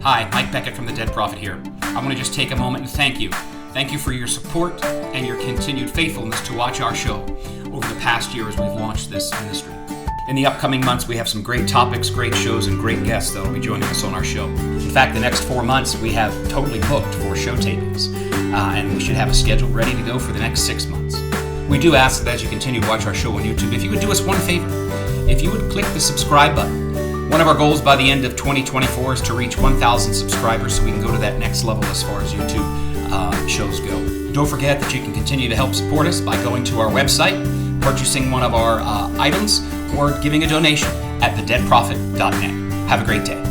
Hi, Mike Beckett from the Dead Prophet here. I want to just take a moment and thank you. Thank you for your support and your continued faithfulness to watch our show over the past year as we've launched this ministry. In the upcoming months, we have some great topics, great shows, and great guests that will be joining us on our show. In fact, the next 4 months, we have totally booked for show tapings, and we should have a schedule ready to go for the next 6 months. We do ask that as you continue to watch our show on YouTube, if you would do us one favor, if you would click the subscribe button. One of our goals by the end of 2024 is to reach 1,000 subscribers so we can go to that next level as far as YouTube shows go. Don't forget that you can continue to help support us by going to our website, purchasing one of our items, or giving a donation at thedeadprophet.net. Have a great day.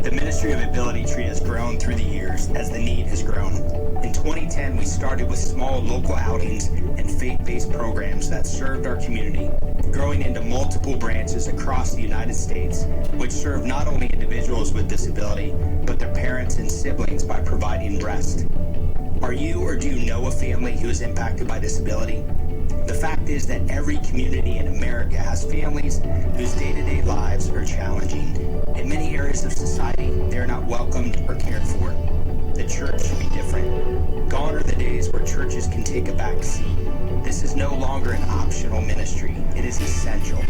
The ministry of Ability Tree has grown through the years as the need has grown. In 2010, we started with small local outings and faith-based programs that served our community, growing into multiple branches across the United States, which serve not only individuals with disability, but their parents and siblings by providing rest. Are you or do you know a family who is impacted by disability? The fact is that every community in America has families whose day-to-day lives are challenging. In many areas of society, they are not welcomed or cared for. The church should be different. Gone are the days where churches can take a back seat. This is no longer an optional ministry. It is essential.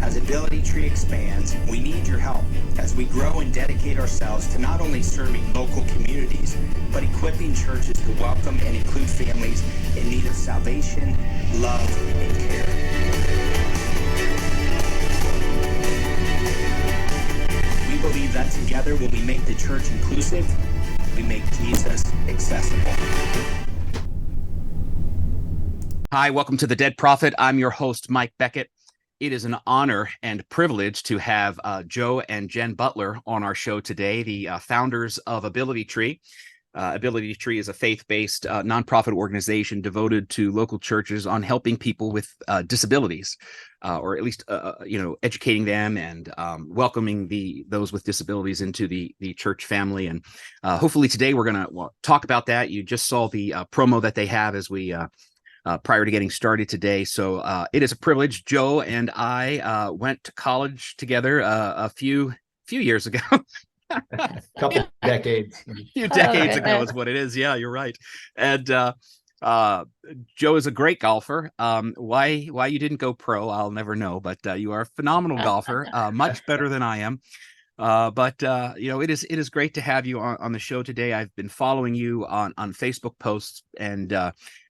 As Ability Tree expands, we need your help as we grow and dedicate ourselves to not only serving local communities, but equipping churches to welcome and include families in need of salvation, love, and care. We believe that together, when we make the church inclusive, we make Jesus accessible. Hi, welcome to the Dead Prophet. I'm your host, Mike Beckett. It is an honor and privilege to have Joe and Jen Butler on our show today, the founders of Ability Tree. Ability Tree is a faith-based nonprofit organization devoted to local churches on helping people with disabilities, or at least educating them and welcoming those with disabilities into the church family. And hopefully today we're going to talk about that. You just saw the promo that they have as we prior to getting started today. So it is a privilege. Joe and I went to college together a few years ago. Couple decades. A few decades ago is what it is. Yeah, you're right. And Joe is a great golfer. Why you didn't go pro, I'll never know, but you are a phenomenal golfer, much better than I am. But it is great to have you on the show today. I've been following you on Facebook posts, and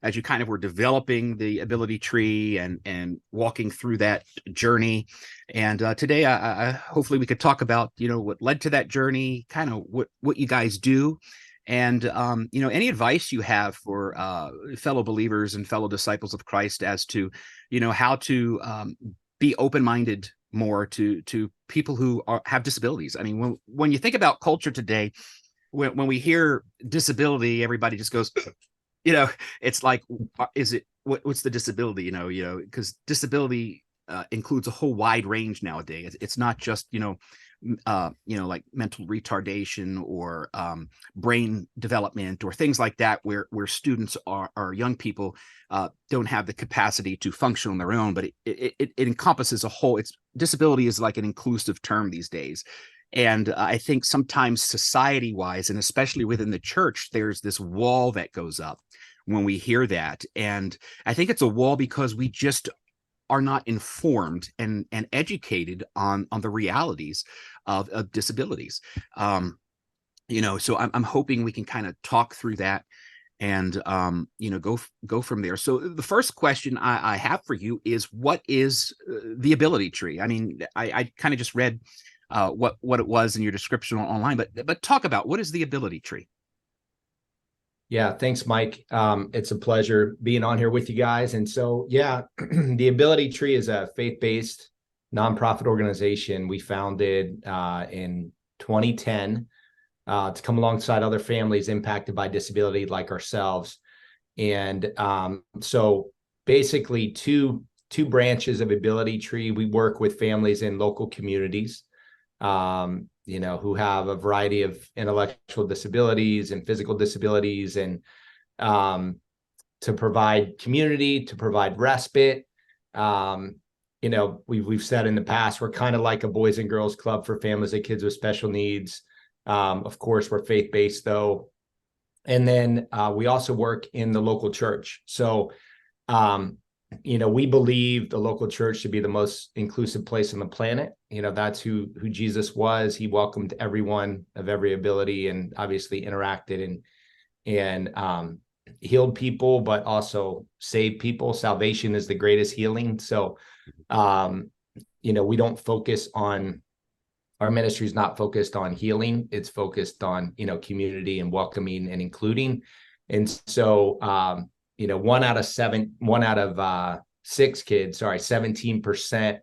as you kind of were developing the Ability Tree and walking through that journey. And today, I hopefully we could talk about what led to that journey, kind of what you guys do, and any advice you have for fellow believers and fellow disciples of Christ as to how to be open-minded more to people who have disabilities. I mean, when you think about culture today, when we hear disability, everybody just goes, it's like, is it what's the disability? Because disability includes a whole wide range nowadays. It's not just like mental retardation or brain development or things like that, where students or young people don't have the capacity to function on their own. But it encompasses a whole. Disability is like an inclusive term these days. And I think sometimes society-wise, and especially within the church, there's this wall that goes up when we hear that. And I think it's a wall because we just are not informed and educated on the realities of disabilities. So I'm hoping we can kind of talk through that and go from there. So the first question I have for you is, what is the ability tree? I mean, I kind of just read what it was in your description online, but talk about, what is the ability tree? Yeah, thanks, Mike. It's a pleasure being on here with you guys. And so, yeah, the Ability Tree is a faith-based nonprofit organization we founded in 2010 to come alongside other families impacted by disability like ourselves. And so basically two branches of Ability Tree. We work with families in local communities, who have a variety of intellectual disabilities and physical disabilities, and to provide community, to provide respite. We've said in the past, we're kind of like a Boys and Girls Club for families of kids with special needs. Of course, we're faith-based though. And then we also work in the local church. So, we believe the local church should be the most inclusive place on the planet. That's who Jesus was. He welcomed everyone of every ability, and obviously interacted and healed people, but also saved people. Salvation is the greatest healing. So, we don't focus on, our ministry is not focused on healing. It's focused on, community and welcoming and including. And so, 17%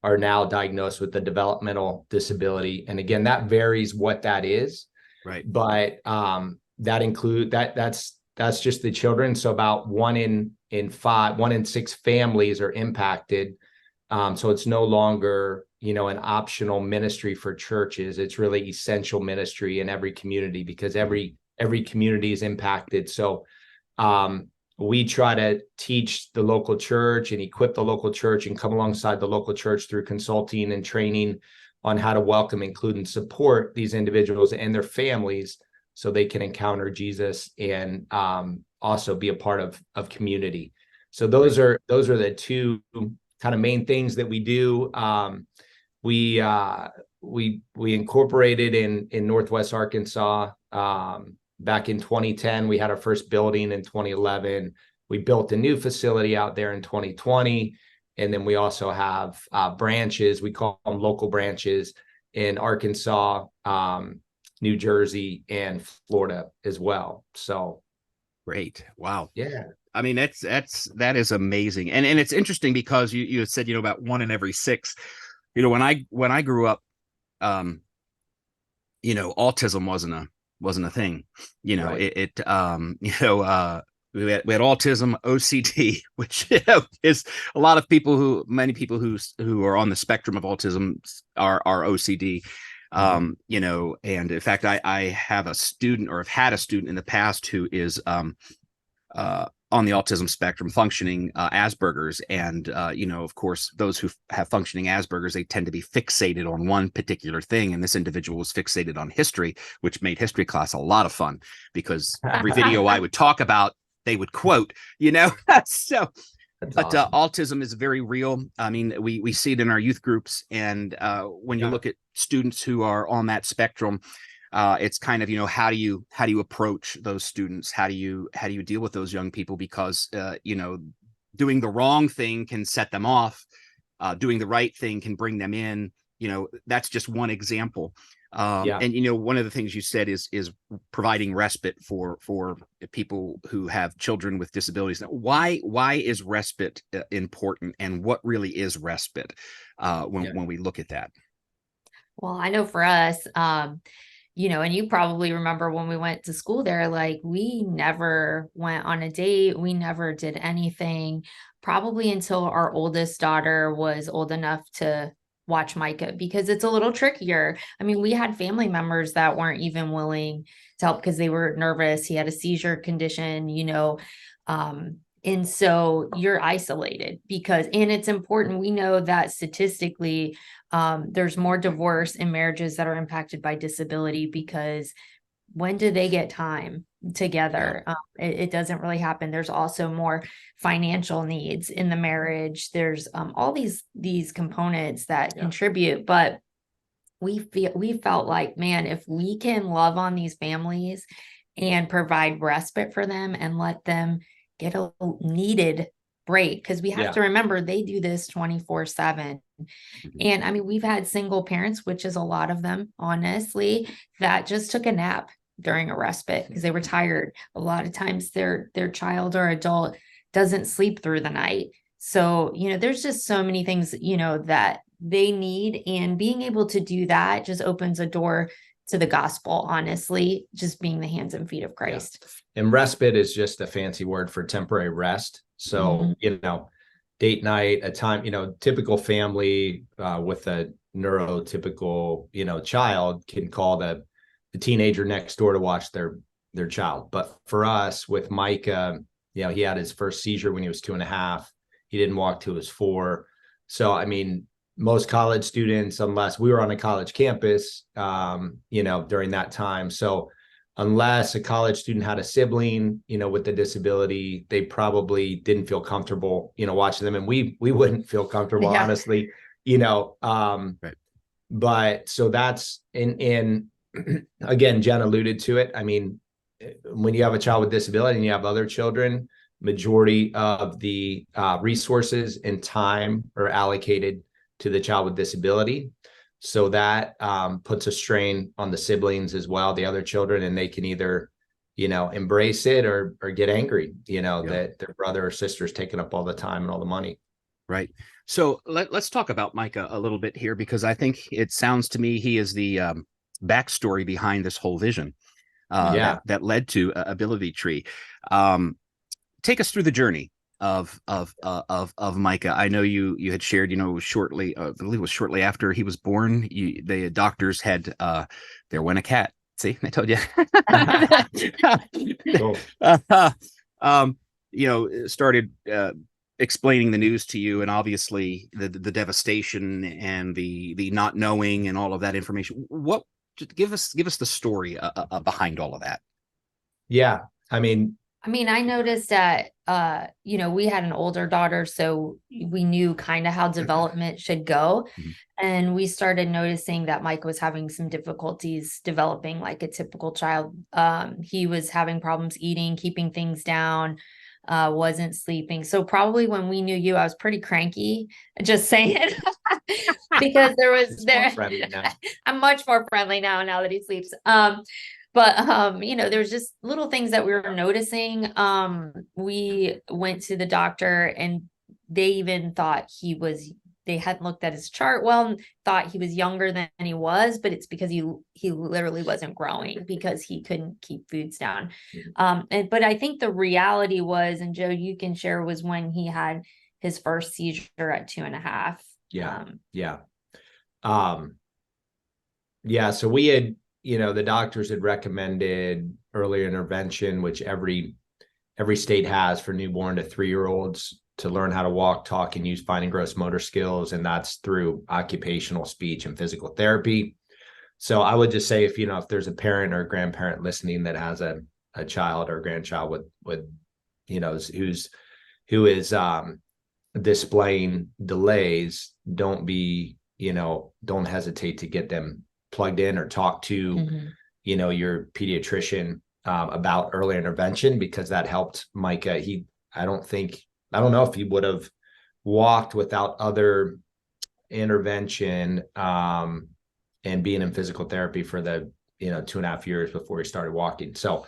are now diagnosed with a developmental disability. And again, that varies what that is. Right. But that's just the children. So about one in six families are impacted. So it's no longer, an optional ministry for churches. It's really essential ministry in every community, because every community is impacted. So we try to teach the local church and equip the local church and come alongside the local church through consulting and training on how to welcome, include, and support these individuals and their families so they can encounter Jesus and also be a part of community. So those are the two kind of main things that we do. We incorporated in Northwest Arkansas back in 2010. We had our first building in 2011. We built a new facility out there in 2020. And then we also have branches, we call them local branches, in Arkansas, New Jersey, and Florida as well. So great. Wow. Yeah. I mean, that is amazing. And it's interesting because you had said, about one in every six. When I grew up, autism wasn't a thing. Right. We had autism, OCD, which is a lot of people many people who are on the spectrum of autism are OCD. And in fact, I have a student, or have had a student in the past, who is on the autism spectrum, functioning Asperger's. And, of course, those who have functioning Asperger's, they tend to be fixated on one particular thing. And this individual was fixated on history, which made history class a lot of fun, because every video I would talk about, they would quote, so. But awesome. Autism is very real. I mean, we see it in our youth groups. And when you look at students who are on that spectrum, it's kind of, how do you approach those students? How do you deal with those young people? Because, doing the wrong thing can set them off. Doing the right thing can bring them in. That's just one example. And, one of the things you said is providing respite for people who have children with disabilities. Now, why is respite important, and what really is respite when we look at that? Well, I know for us, and you probably remember when we went to school there, like, we never went on a date. We never did anything, probably until our oldest daughter was old enough to watch Micah, because it's a little trickier. I mean, we had family members that weren't even willing to help because they were nervous. He had a seizure condition, and so you're isolated and it's important. We know that statistically, there's more divorce in marriages that are impacted by disability, because when do they get time together? It doesn't really happen. There's also more financial needs in the marriage. There's all these components that contribute, but we felt like, man, if we can love on these families and provide respite for them and let them get a needed break. Because we have to remember they do this 24/7. And I mean, we've had single parents, which is a lot of them, honestly, that just took a nap during a respite because they were tired. A lot of times their child or adult doesn't sleep through the night. So, there's just so many things, that they need. And being able to do that just opens a door to the gospel, honestly, just being the hands and feet of Christ. Yeah. And respite is just a fancy word for temporary rest. So, date night, a time, typical family with a neurotypical, child can call the teenager next door to watch their child. But for us with Micah, he had his first seizure when he was 2.5. He didn't walk till he was 4. So, I mean, most college students, unless we were on a college campus, during that time. So unless a college student had a sibling, with a disability, they probably didn't feel comfortable, watching them. And we wouldn't feel comfortable, honestly, right. But so that's, and again, Jen alluded to it. I mean, when you have a child with disability and you have other children, majority of the resources and time are allocated to the child with disability. So that puts a strain on the siblings as well, the other children, and they can either, embrace it or get angry, that their brother or sister is taking up all the time and all the money. Right. So let's talk about Micah a little bit here, because I think it sounds to me he is the backstory behind this whole vision that led to Ability Tree. Take us through the journey of Micah. I know you had shared, shortly, I believe it was shortly after he was born, the doctors had there went a cat. See, I told you. Started explaining the news to you, and obviously the devastation and the not knowing and all of that information. What, just give us the story behind all of that. Yeah, I mean, I noticed that, we had an older daughter, so we knew kind of how development should go. And we started noticing that Mike was having some difficulties developing like a typical child. He was having problems eating, keeping things down, wasn't sleeping. So probably when we knew you, I was pretty cranky, just saying, because I'm much more friendly now that he sleeps. But there's just little things that we were noticing. We went to the doctor and they even thought they hadn't looked at his chart well, and thought he was younger than he was, but it's because he literally wasn't growing because he couldn't keep foods down. But I think the reality was, and Joe, you can share, was when he had his first seizure at 2.5. So we had, the doctors had recommended early intervention, which every state has for newborn to 3-year-olds, to learn how to walk, talk, and use fine and gross motor skills. And that's through occupational, speech, and physical therapy. So I would just say, if there's a parent or a grandparent listening that has a child or a grandchild with who is displaying delays, don't hesitate to get them plugged in or talk to, your pediatrician about early intervention, because that helped Micah. I don't know if he would have walked without other intervention and being in physical therapy for the 2.5 years before he started walking. So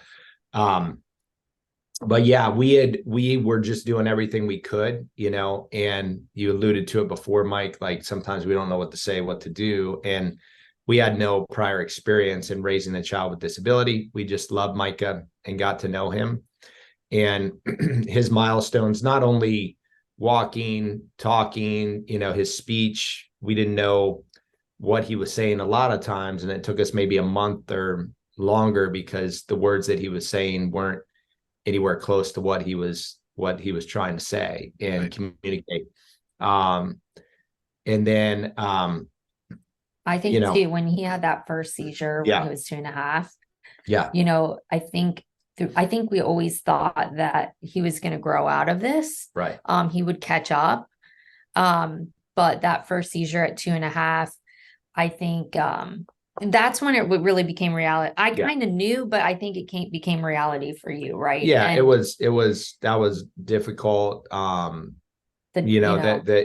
but yeah, we were just doing everything we could, and you alluded to it before, Mike, like sometimes we don't know what to say, what to do. And we had no prior experience in raising a child with disability. We just loved Micah and got to know him. And his milestones, not only walking, talking, his speech, we didn't know what he was saying a lot of times. And it took us maybe a month or longer because the words that he was saying weren't anywhere close to what he was trying to say and communicate. And then I think too, when he had that first seizure when he was 2.5, I think we always thought that he was going to grow out of this. Right. He would catch up. But that first seizure at 2.5, I think that's when it really became reality. I Yeah. kind of knew, but I think it became reality for you, right? Yeah, And that was difficult. The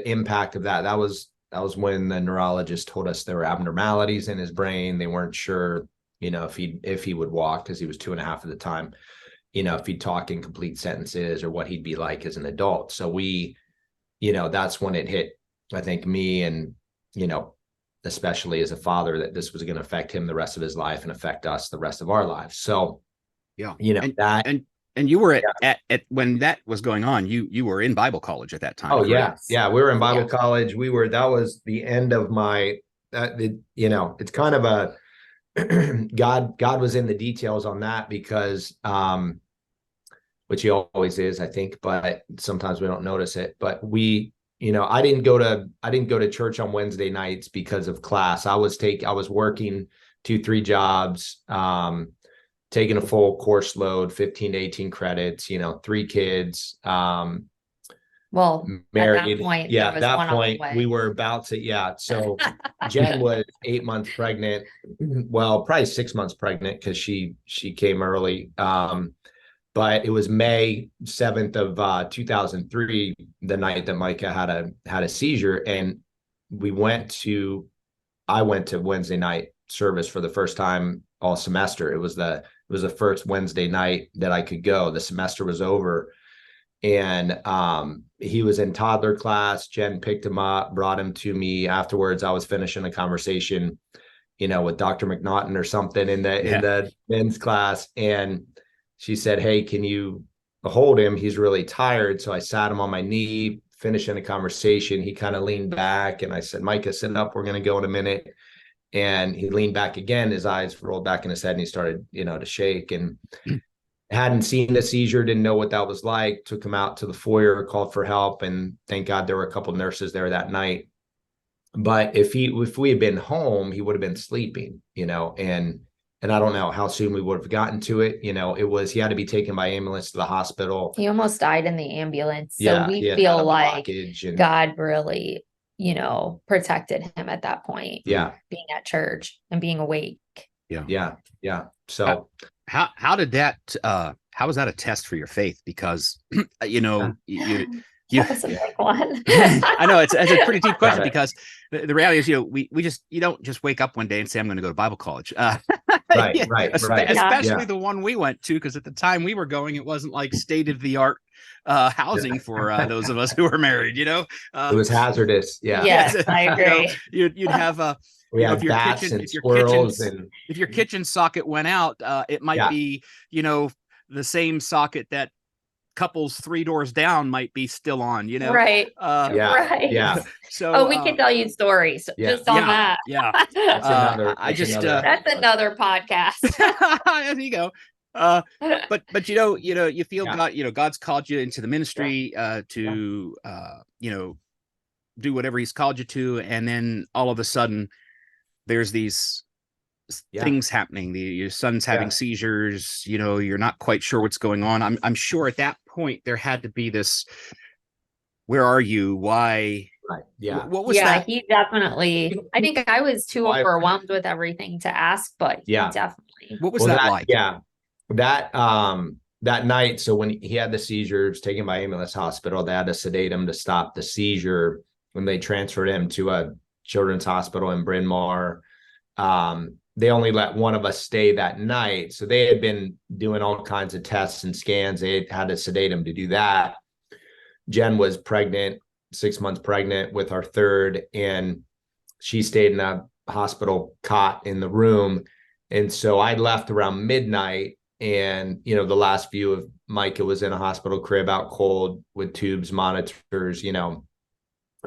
impact of that was when the neurologist told us there were abnormalities in his brain. They weren't sure, if he would walk, because he was 2.5 at the time, if he'd talk in complete sentences or what he'd be like as an adult. So that's when it hit, I think, me, and, especially as a father, that this was going to affect him the rest of his life and affect us the rest of our lives. So, yeah, and you were at when that was going on, you were in Bible college at that time. Oh, correct? yeah. We were in Bible college. That was the end of my, it's kind of a, God was in the details on that, because, which he always is, I think, but sometimes we don't notice it. But I didn't go to church on Wednesday nights because of class. I was working 2-3 jobs, taking a full course load, 15 to 18 credits, 3 kids, well, married. At that point, we were about to, so Jen was 8 months pregnant. Well, probably 6 months pregnant, because she came early. But it was May 7th of 2003, the night that Micah had a seizure, and I went to Wednesday night service for the first time all semester. It was the first Wednesday night that I could go. The semester was over, and he was in toddler class. Jen picked him up, brought him to me. Afterwards, I was finishing a conversation, with Dr. McNaughton or something in the men's class, and she said, "Hey, can you hold him? He's really tired." So I sat him on my knee, finishing a conversation. He kind of leaned back, and I said, "Micah, sit up. We're going to go in a minute." And he leaned back again. His eyes rolled back in his head, and he started, to shake, and hadn't seen a seizure, didn't know what that was like. Took him out to the foyer, called for help, and thank God there were a couple of nurses there that night. But if we had been home, he would have been sleeping, and I don't know how soon we would have gotten to it. He had to be taken by ambulance to the hospital. He almost died in the ambulance. So Yeah, we feel like God really, protected him at that point. Yeah. Being at church and being awake. Yeah. So how did that, how was that a test for your faith? Because, That's a big one. I know it's a pretty deep question, because the reality is, you don't just wake up one day and say, I'm going to go to Bible college. Right. Especially the one we went to, because at the time we were going, it wasn't like state of the art housing for those of us who were married. It was hazardous. Yeah. Yes, I agree. You'd have if your kitchen socket went out, it might be the same socket that couples 3 doors down might be still on, right. Right. Yeah. So we can tell you stories just on that. Yeah. That's another podcast. There you go. But you feel God, God's called you into the ministry to do whatever he's called you to, and then all of a sudden there's these things happening. Your son's having seizures, you're not quite sure what's going on. I'm sure at that point there had to be this, where are you? Why? Right. Yeah. What was that? He definitely, I think I was too overwhelmed with everything to ask, but he definitely. What was that like? Yeah. That night, so when he had the seizures, taken by ambulance hospital, they had to sedate him to stop the seizure. When they transferred him to a children's hospital in Bryn Mawr, they only let one of us stay that night. So they had been doing all kinds of tests and scans. They had to sedate him to do that. Jen was pregnant, 6 months pregnant with our third, and she stayed in a hospital cot in the room. And so I left around midnight, and, the last view of Micah was in a hospital crib out cold with tubes, monitors,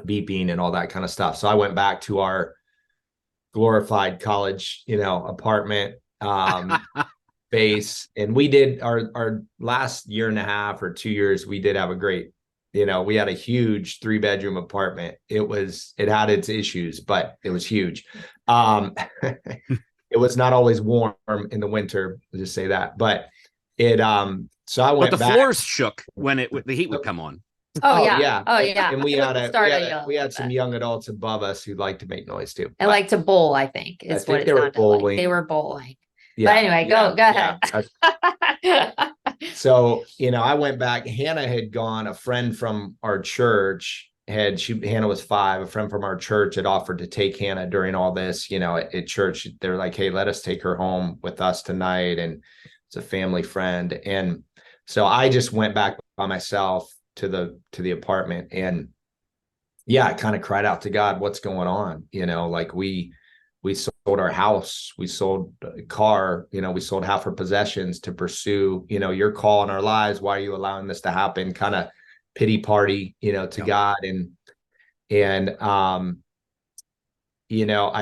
beeping and all that kind of stuff. So I went back to our glorified college, apartment base, and we did our last year and a half or 2 years. We did have a great, we had a huge 3-bedroom apartment. It had its issues, but it was huge. It was not always warm in the winter, I'll just say that. But so I went back. But the floors shook when the heat would come on. Oh, Oh yeah. yeah. Oh, yeah. And we had some young adults above us who like to make noise too. I like to bowl, I think, I is what think it they were sounded like. bowling. They were bowling. Yeah. But anyway, go ahead. So, I went back. Hannah had gone, a friend from our church Hannah was 5. A friend from our church had offered to take Hannah during all this, at church. They're like, hey, let us take her home with us tonight. And it's a family friend. And so I just went back by myself to the apartment, and I kind of cried out to God, what's going on? Like we sold our house, we sold a car, we sold half our possessions to pursue, your call in our lives. Why are you allowing this to happen? Kind of pity party, to God. And I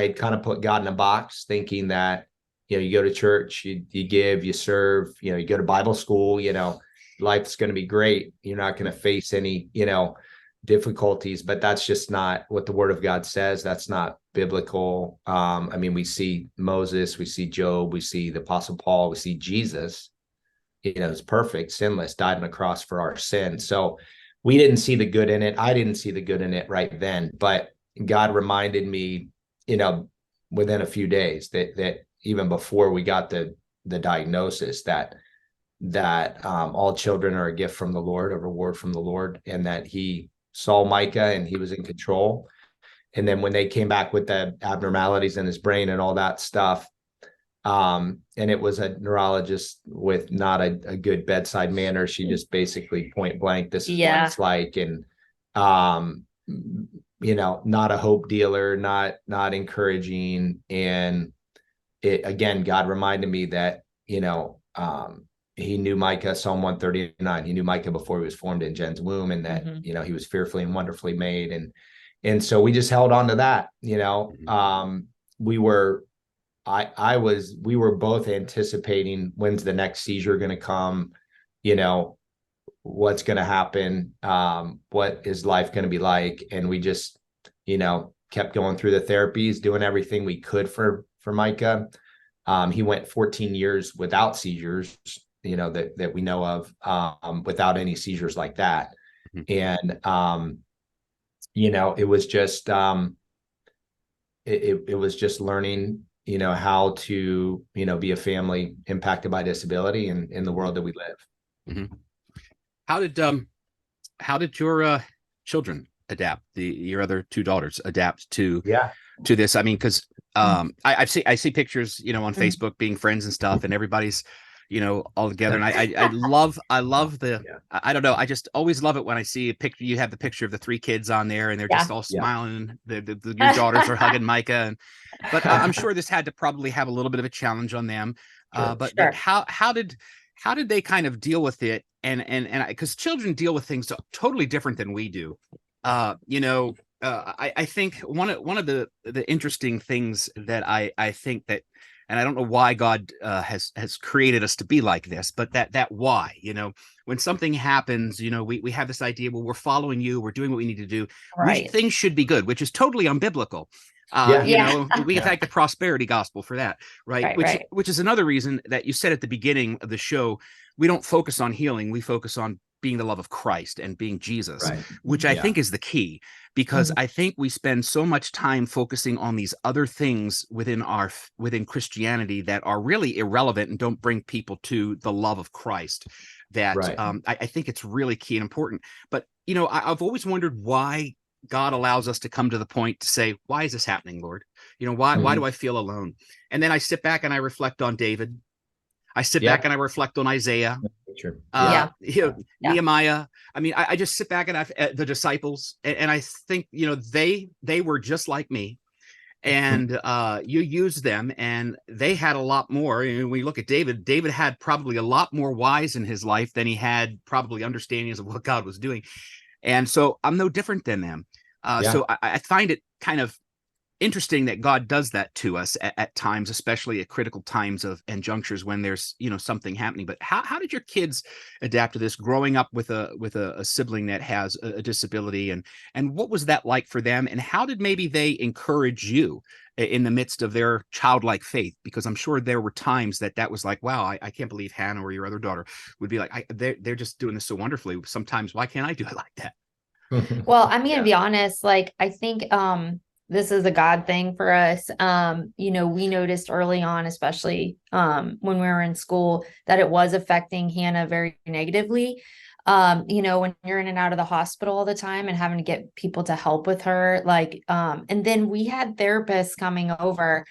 had kind of put God in a box, thinking that, you go to church, you give, you serve, you go to Bible school, life's going to be great. You're not going to face any, difficulties, but that's just not what the Word of God says. That's not biblical. I mean, we see Moses, we see Job, we see the Apostle Paul, we see Jesus, is perfect, sinless, died on the cross for our sin. So we didn't see the good in it. I didn't see the good in it right then, but God reminded me, within a few days that even before we got the diagnosis, that all children are a gift from the Lord, a reward from the Lord, and that he saw Micah and he was in control. And then when they came back with the abnormalities in his brain and all that stuff, and it was a neurologist with not a good bedside manner. She just basically point blank, this is what it's like. And, not a hope dealer, not encouraging. And again, God reminded me that, he knew Micah, Psalm 139. He knew Micah before he was formed in Jen's womb, and that, he was fearfully and wonderfully made. And so we just held on to that, we were both anticipating, when's the next seizure going to come? What's going to happen? What is life going to be like? And we just, kept going through the therapies, doing everything we could for Micah. He went 14 years without seizures, that we know of, without any seizures like that. And, it was just, it was just learning, how to, be a family impacted by disability in the world that we live. How did your children adapt? Your other 2 daughters adapt to this? I mean, because I see pictures, on Facebook, being friends and stuff, and everybody's, all together. And I love the, I don't know. I just always love it when I see a picture. You have the picture of the 3 kids on there, and they're just all smiling. Your daughters are hugging Micah. But I'm sure this had to probably have a little bit of a challenge on them. But how did they kind of deal with it? And because children deal with things totally different than we do. I think one of the interesting things that I think that, and I don't know why God has created us to be like this, but that why, when something happens, we have this idea, well, we're following you, we're doing what we need to do. Right. Things should be good, which is totally unbiblical. We can thank the prosperity gospel for that, right? Which is another reason that you said at the beginning of the show, we don't focus on healing, we focus on being the love of Christ and being Jesus, which I think is the key, because I think we spend so much time focusing on these other things within Christianity that are really irrelevant and don't bring people to the love of Christ. That I think it's really key and important. But I've always wondered why God allows us to come to the point to say, why is this happening, Lord? Why do I feel alone? And then I sit back and I reflect on David. I sit back and I reflect on Isaiah, Nehemiah. I mean, I just sit back and the disciples, and I think, they were just like me, and you use them, and they had a lot more. And when you look at David had probably a lot more whys in his life than he had probably understandings of what God was doing. And so I'm no different than them. So I find it kind of interesting that God does that to us at times, especially at critical times and junctures when there's, something happening. But how did your kids adapt to this, growing up with a sibling that has a disability, and what was that like for them? And how did maybe they encourage you in the midst of their childlike faith? Because I'm sure there were times that was like, wow, I can't believe Hannah or your other daughter would be like, they're just doing this so wonderfully. Sometimes, why can't I do it like that? Well, I'm going to Yeah. be honest, like I think this is a God thing for us. We noticed early on, especially when we were in school, that it was affecting Hannah very negatively. When you're in and out of the hospital all the time and having to get people to help with her, and then we had therapists coming over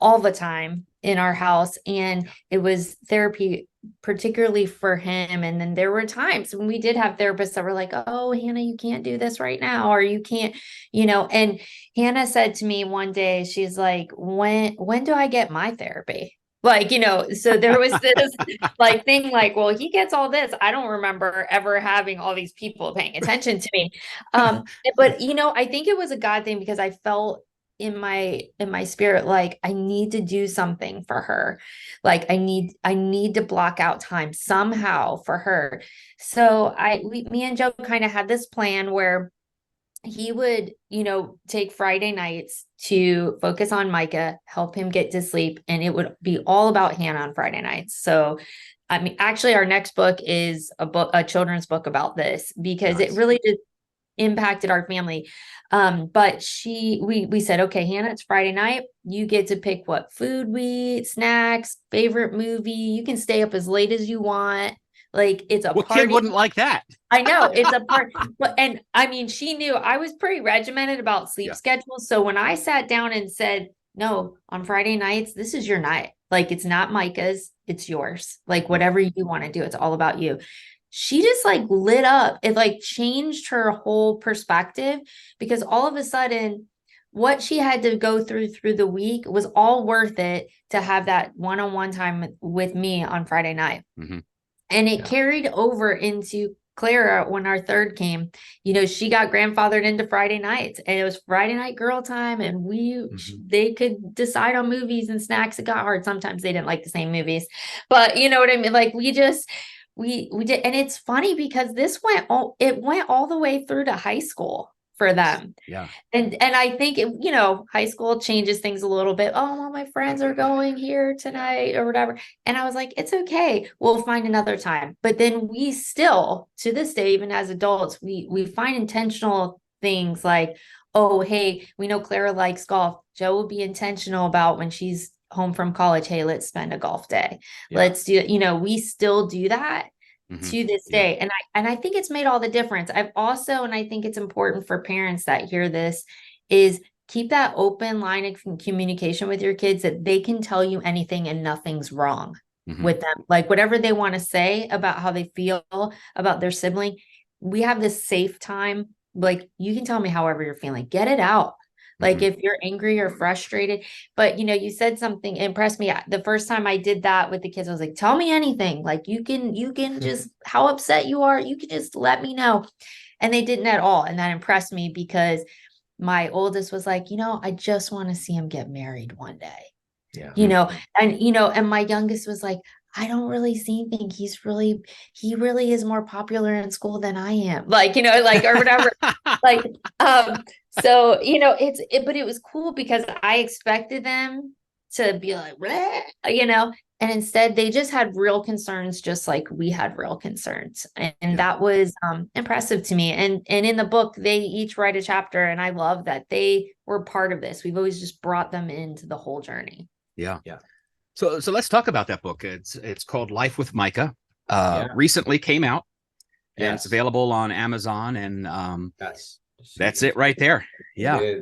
all the time in our house, and it was therapy particularly for him. And then there were times when we did have therapists that were like, oh, Hannah, you can't do this right now, or you can't, and Hannah said to me one day, she's like, when do I get my therapy? So there was this like thing like, well, he gets all this. I don't remember ever having all these people paying attention to me. But I think it was a God thing, because I felt in my spirit like I need to do something for her. Like I need to block out time somehow for her. So me and Joe kind of had this plan where he would, take Friday nights to focus on Micah, help him get to sleep, and it would be all about Hannah on Friday nights. So I mean, actually our next book is a children's book about this, because it Nice. really did impacted our family. But we said, okay, Hannah, it's Friday night. You get to pick what food we eat, snacks, favorite movie. You can stay up as late as you want. Like it's a What kid party. wouldn't like that? I know it's a part, and I mean, she knew I was pretty regimented about sleep Yeah. schedules. So when I sat down and said, no, on Friday nights, this is your night. Like it's not Micah's, it's yours. Like whatever you want to do, it's all about you. She just like lit up. It like changed her whole perspective, because all of a sudden, what she had to go through the week was all worth it to have that one-on-one time with me on Friday night. Mhm. And it carried over into Clara when our third came. She got grandfathered into Friday nights, and it was Friday night girl time, and they could decide on movies and snacks. It got hard. Sometimes they didn't like the same movies, but you know what I mean? Like we did. And it's funny because it went all the way through to high school for them. Yeah. And I think high school changes things a little bit. Oh, well, my friends are going here tonight or whatever. And I was like, it's okay. We'll find another time. But then we still, to this day, even as adults, we find intentional things like, oh, hey, we know Clara likes golf. Joe will be intentional about when she's home from college. Hey, let's spend a golf day. Yeah. Let's do it. We still do that to this Yeah. day. And I think it's made all the difference. And I think it's important for parents that hear this, is keep that open line of communication with your kids, that they can tell you anything and nothing's wrong with them. Like whatever they want to say about how they feel about their sibling, we have this safe time. Like you can tell me however you're feeling, get it out. Like if you're angry or frustrated, but you said something impressed me. The first time I did that with the kids, I was like, tell me anything. Like you can just, how upset you are, you can just let me know. And they didn't at all. And that impressed me, because my oldest was like, I just want to see him get married one day. Yeah. And my youngest was like, I don't really think he really is more popular in school than I am. Like, or whatever. Like, so, but it was cool because I expected them to be like, and instead they just had real concerns, just like we had real concerns. And that was impressive to me. And in the book, they each write a chapter, and I love that they were part of this. We've always just brought them into the whole journey. Yeah. So let's talk about that book. It's called Life with Micah. Recently came out, and it's available on Amazon, and that's it right there. Yeah.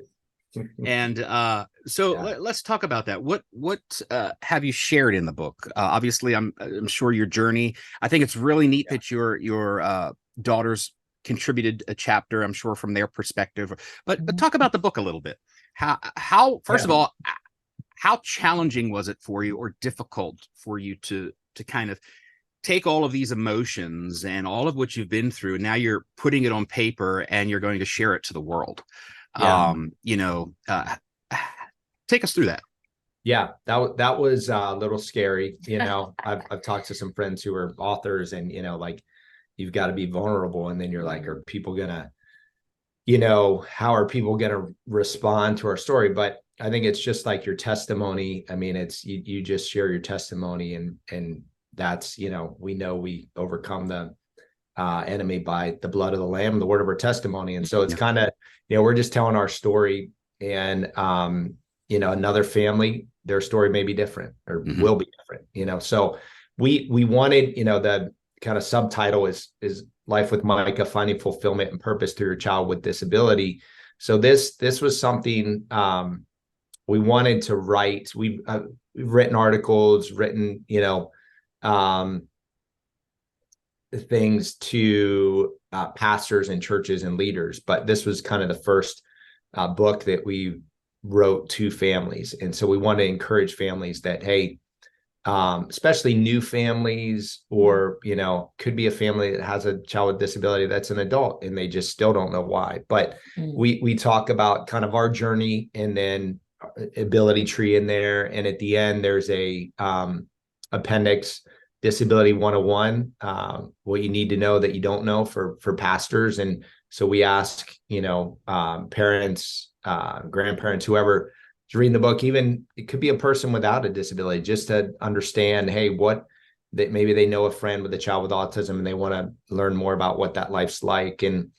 And let's talk about that. What have you shared in the book? Obviously, I'm sure your journey. I think it's really neat that your daughters contributed a chapter, I'm sure, from their perspective. But talk about the book a little bit. How first of all, how challenging was it for you, or difficult for you to kind of take all of these emotions and all of what you've been through, and now you're putting it on paper and you're going to share it to the world? Take us through that. Yeah, that was a little scary. I've talked to some friends who are authors, and like you've got to be vulnerable, and then you're like, are people gonna, how are people gonna respond to our story? But I think it's just like your testimony. I mean, it's you just share your testimony, and that's we know we overcome enemy by the blood of the Lamb and the word of our testimony. And so it's kind of, we're just telling our story, and another family, their story may be different or will be different. So we wanted, the kind of subtitle is Life with Micah, Finding Fulfillment and Purpose Through Your Child with Disability. So this was something we wanted to write. We've written articles, written, things to pastors and churches and leaders, but this was kind of the first book that we wrote to families. And so we want to encourage families that, hey, especially new families, or, could be a family that has a child with disability that's an adult and they just still don't know why. But we talk about kind of our journey, and then ability tree in there. And at the end, there's a appendix, Disability 101, what you need to know that you don't know for pastors. And so we ask, parents, grandparents, whoever is reading the book, even it could be a person without a disability, just to understand, hey, that maybe they know a friend with a child with autism and they want to learn more about what that life's like. And,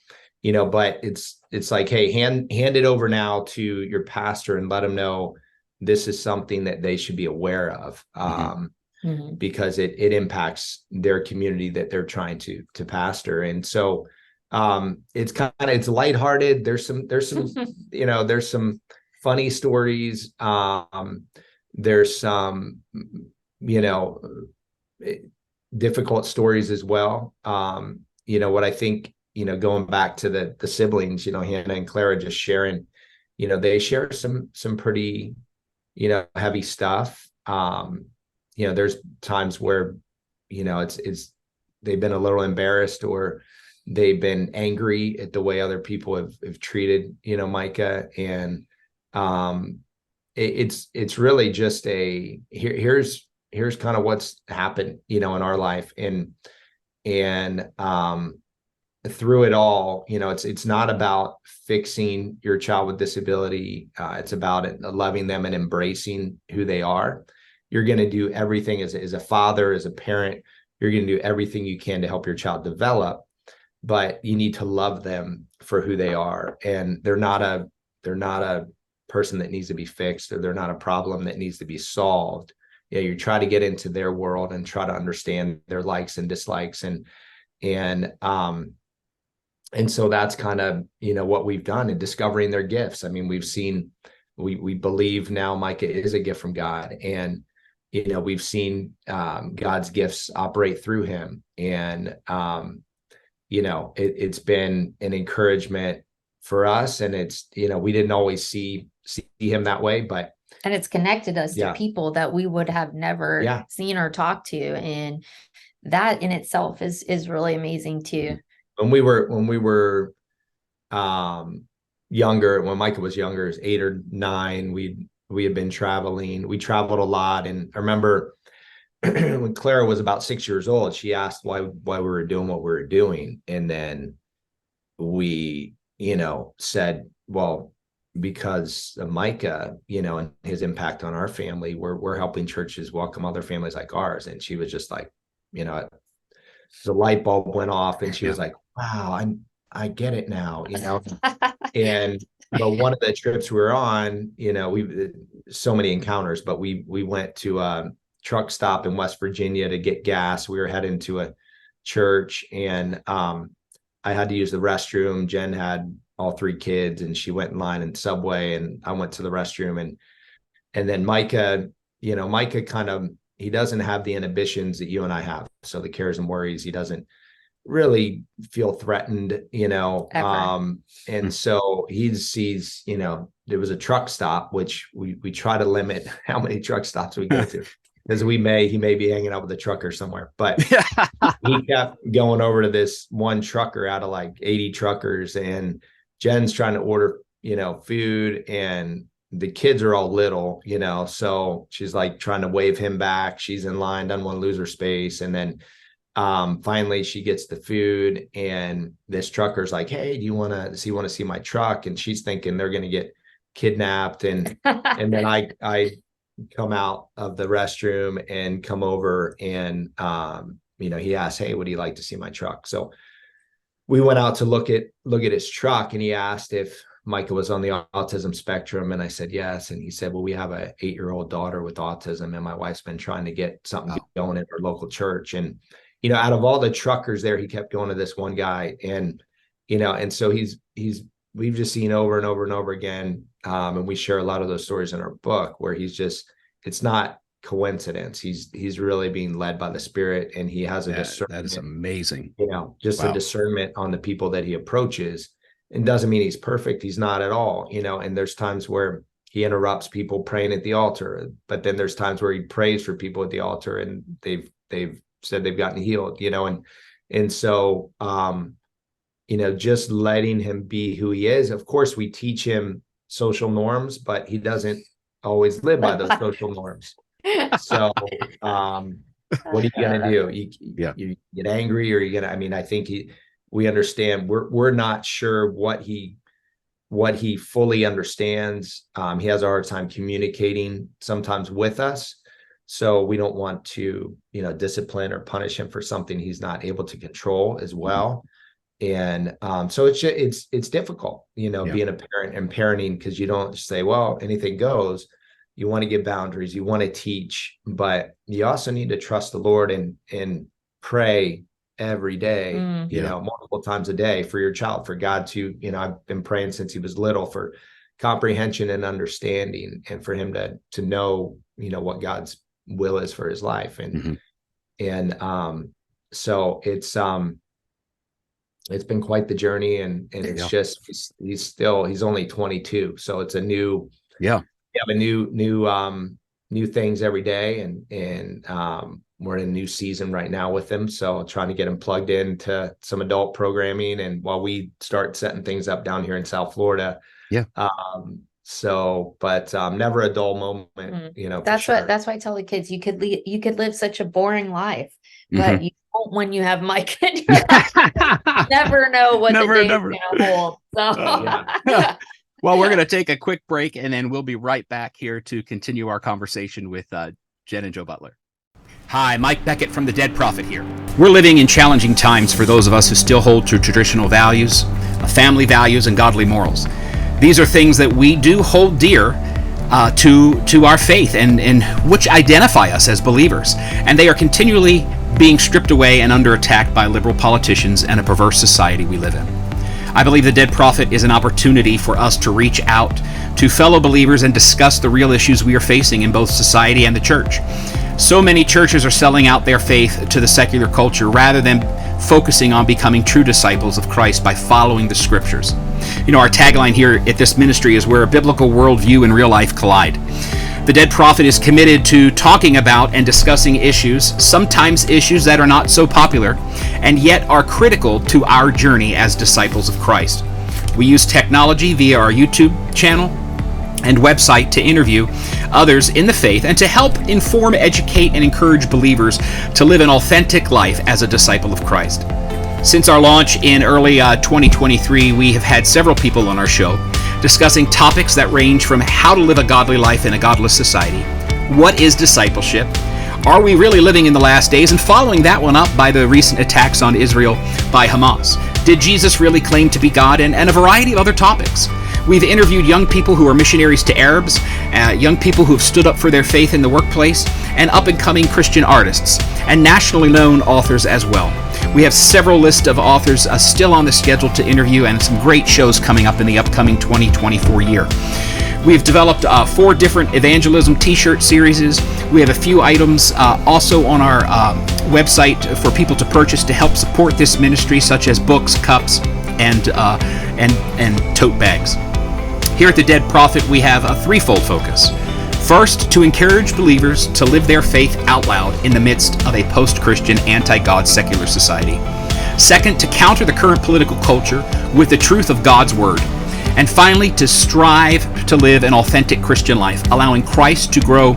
but it's like, hey, hand it over now to your pastor and let them know this is something that they should be aware of. Because it impacts their community that they're trying to pastor. And so it's lighthearted. There's some there's some funny stories. There's some difficult stories as well. What I think, going back to the siblings, Hannah and Clara just sharing, they share some pretty heavy stuff. There's times where, it's they've been a little embarrassed, or they've been angry at the way other people have treated, Micah. And it's really just here's kind of what's happened, in our life. And through it all, it's not about fixing your child with disability. It's about loving them and embracing who they are. You're going to do everything as a father, as a parent. You're going to do everything you can to help your child develop, but you need to love them for who they are. And they're not a person that needs to be fixed, or they're not a problem that needs to be solved. You try to get into their world and try to understand their likes and dislikes. And so that's kind of, what we've done in discovering their gifts. I mean, we believe now Micah is a gift from God, and we've seen God's gifts operate through him. And, it's been an encouragement for us. And it's, we didn't always see him that way, and it's connected us to people that we would have never seen or talked to. And that in itself is really amazing too. When we were younger, when Micah was younger, is 8 or 9, we had been traveling. We traveled a lot. And I remember when Clara was about 6 years old, she asked why we were doing what we were doing. And then we, said, well, because of Micah, and his impact on our family, we're helping churches welcome other families like ours. And she was just like, the light bulb went off, and she was like, wow, I get it now, and but one of the trips we were on, we so many encounters, but we went to a truck stop in West Virginia to get gas. We were heading to a church, and I had to use the restroom. Jen had all 3 kids, and she went in line in Subway, and I went to the restroom, and then Micah kind of, he doesn't have the inhibitions that you and I have. So the cares and worries, he doesn't really feel threatened, and so he sees, there was a truck stop, which we try to limit how many truck stops we go to, because he may be hanging out with a trucker somewhere. But he kept going over to this one trucker out of like 80 truckers, and Jen's trying to order, food, and the kids are all little, so she's like trying to wave him back. She's in line, doesn't want to lose her space. And then finally she gets the food, and this trucker's like, hey, do you want to see my truck? And she's thinking they're going to get kidnapped. And then I come out of the restroom and come over, and he asked, "Hey, would you like to see my truck?" So we went out to look at his truck, and he asked if Micah was on the autism spectrum, and I said yes. And he said, "Well, we have a 8-year-old daughter with autism, and my wife's been trying to get something going in our local church." And out of all the truckers there, he kept going to this one guy, and and so we've just seen over and over and over again, and we share a lot of those stories in our book, where it's not coincidence. He's really being led by the Spirit, and he has a discernment. That is amazing. Just a discernment on the people that he approaches. It doesn't mean he's perfect. He's not at all, and there's times where he interrupts people praying at the altar, but then there's times where he prays for people at the altar, and they've said they've gotten healed, and so just letting him be who he is. Of course, we teach him social norms, but he doesn't always live by those social norms. So what are you gonna do? You get angry, or you're gonna, I think we understand, we're not sure what he fully understands. He has a hard time communicating sometimes with us, so we don't want to discipline or punish him for something he's not able to control as well. And so it's difficult, being a parent and parenting, because you don't just say, well, anything goes. You want to give boundaries, you want to teach, but you also need to trust the Lord and pray every day, multiple times a day for your child, for God to, I've been praying since he was little for comprehension and understanding, and for him to know, what God's will is for his life. And, so it's been quite the journey, and it's just, he's only 22. So it's a new, we have a new things every day, and we're in a new season right now with him. So trying to get him plugged into some adult programming, and while we start setting things up down here in South Florida. But never a dull moment, That's why I tell the kids, you could live such a boring life, but you don't when you have Micah in your life. You never know what the day is going to hold. So. Well, we're going to take a quick break, and then we'll be right back here to continue our conversation with Jen and Joe Butler. Hi, Mike Beckett from The Dead Prophet here. We're living in challenging times for those of us who still hold to traditional values, family values, and godly morals. These are things that we do hold dear to our faith, and which identify us as believers. And they are continually being stripped away and under attack by liberal politicians and a perverse society we live in. I believe The Dead Prophet is an opportunity for us to reach out to fellow believers and discuss the real issues we are facing in both society and the church. So many churches are selling out their faith to the secular culture rather than focusing on becoming true disciples of Christ by following the scriptures. Our tagline here at this ministry is where a biblical worldview and real life collide. The Dead Prophet is committed to talking about and discussing issues, sometimes issues that are not so popular, and yet are critical to our journey as disciples of Christ. We use technology via our YouTube channel and website to interview others in the faith and to help inform, educate, and encourage believers to live an authentic life as a disciple of Christ. Since our launch in early 2023, we have had several people on our show discussing topics that range from how to live a godly life in a godless society, what is discipleship, are we really living in the last days, and following that one up by the recent attacks on Israel by Hamas. Did Jesus really claim to be God? And a variety of other topics. We've interviewed young people who are missionaries to Arabs, young people who have stood up for their faith in the workplace, and up-and-coming Christian artists, and nationally known authors as well. We have several lists of authors still on the schedule to interview, and some great shows coming up in the upcoming 2024 year. We've developed 4 different evangelism t-shirt series. We have a few items also on our website for people to purchase to help support this ministry, such as books, cups, and tote bags. Here at The Dead Prophet, we have a threefold focus. First, to encourage believers to live their faith out loud in the midst of a post-Christian, anti-God secular society. Second, to counter the current political culture with the truth of God's Word. And finally, to strive to live an authentic Christian life, allowing Christ to grow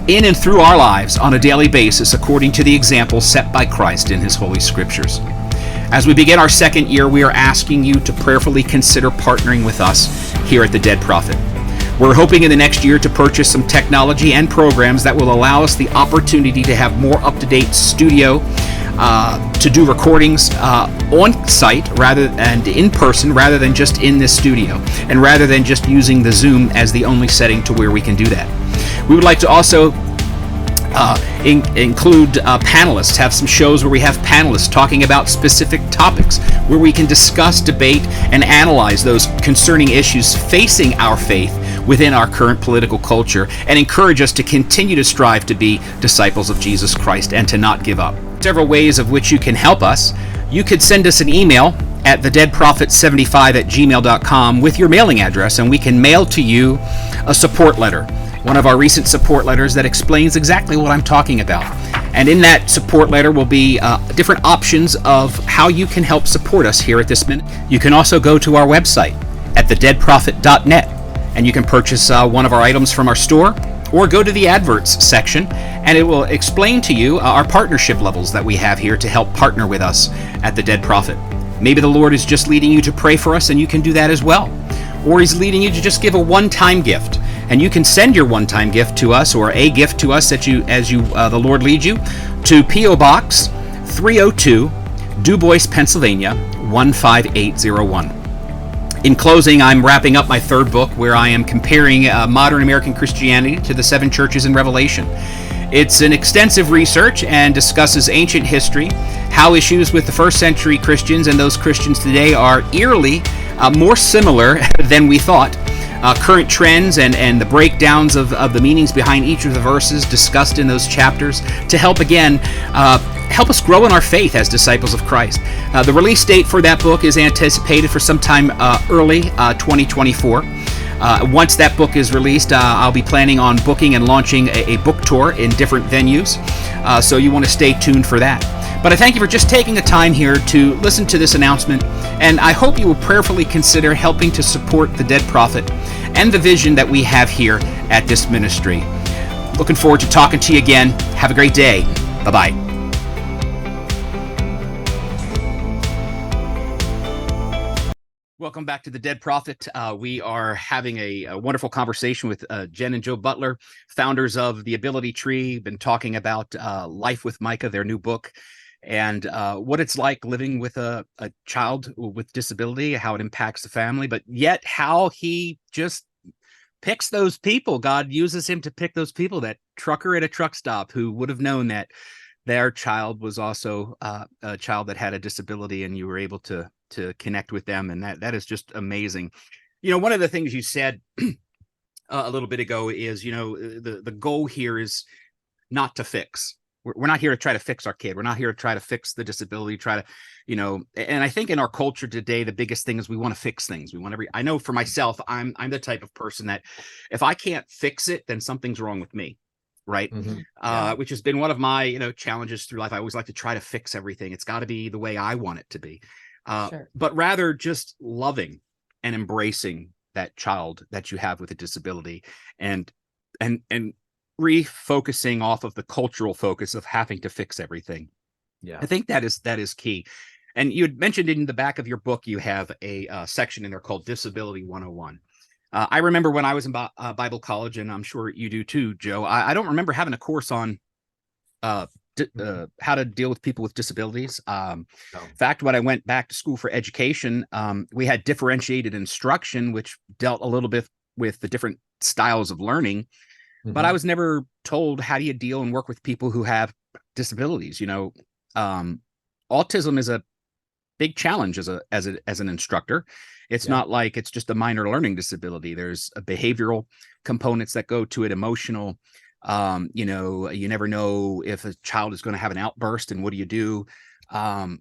in and through our lives on a daily basis according to the example set by Christ in His Holy Scriptures. As we begin our second year, we are asking you to prayerfully consider partnering with us here at The Dead Prophet. We're hoping in the next year to purchase some technology and programs that will allow us the opportunity to have more up-to-date studio to do recordings on site and in person, rather than just in this studio, and rather than just using the Zoom as the only setting to where we can do that. We would like to also include panelists, have some shows where we have panelists talking about specific topics, where we can discuss, debate, and analyze those concerning issues facing our faith within our current political culture, and encourage us to continue to strive to be disciples of Jesus Christ and to not give up. Several ways of which you can help us. You could send us an email at thedeadprophet75@gmail.com with your mailing address, and we can mail to you a support letter, one of our recent support letters that explains exactly what I'm talking about. And in that support letter will be different options of how you can help support us here at this minute. You can also go to our website at thedeadprophet.net, and you can purchase one of our items from our store, or go to the adverts section, and it will explain to you our partnership levels that we have here to help partner with us at The Dead Prophet. Maybe the Lord is just leading you to pray for us, and you can do that as well. Or He's leading you to just give a one-time gift, and you can send your one-time gift to us, or a gift to us that the Lord leads you, to P.O. Box 302, Du Bois, Pennsylvania 15801. In closing, I'm wrapping up my third book, where I am comparing modern American Christianity to the 7 churches in Revelation. It's an extensive research and discusses ancient history, how issues with the first century Christians and those Christians today are eerily more similar than we thought. Current trends and the breakdowns of the meanings behind each of the verses discussed in those chapters, to help us grow in our faith as disciples of Christ. The release date for that book is anticipated for sometime early 2024. Once that book is released, I'll be planning on booking and launching a book tour in different venues, so you want to stay tuned for that. But I thank you for just taking the time here to listen to this announcement, and I hope you will prayerfully consider helping to support The Dead Prophet and the vision that we have here at this ministry. Looking forward to talking to you again. Have a great day. Bye-bye. Welcome back to The Dead Prophet. We are having a wonderful conversation with Jen and Joe Butler, founders of The Ability Tree. Been talking about Life with Micah, their new book, and what it's like living with a child with disability, how it impacts the family, but yet how he just picks those people. God uses him to pick those people, that trucker at a truck stop who would have known that their child was also a child that had a disability, and you were able to connect with them. And that is just amazing. You know, one of the things you said a little bit ago is, you know, the goal here is not to fix. We're not here to try to fix our kid. We're not here to try to fix the disability, and I think in our culture today, the biggest thing is we want to fix things. I know for myself, I'm the type of person that if I can't fix it, then something's wrong with me. Right. Mm-hmm. Which has been one of my, challenges through life. I always like to try to fix everything. It's got to be the way I want it to be. Sure. But rather just loving and embracing that child that you have with a disability, and refocusing off of the cultural focus of having to fix everything. Yeah, I think that is key. And you had mentioned in the back of your book, you have a section in there called Disability 101. I remember when I was in Bible college, and I'm sure you do too, Joe. I don't remember having a course on how to deal with people with disabilities. No. In fact, when I went back to school for education, we had differentiated instruction, which dealt a little bit with the different styles of learning. Mm-hmm. But I was never told, how do you deal and work with people who have disabilities? Autism is a big challenge as an instructor. It's not like it's just a minor learning disability. There's behavioral components that go to it, emotional. You never know if a child is going to have an outburst, and what do you do? What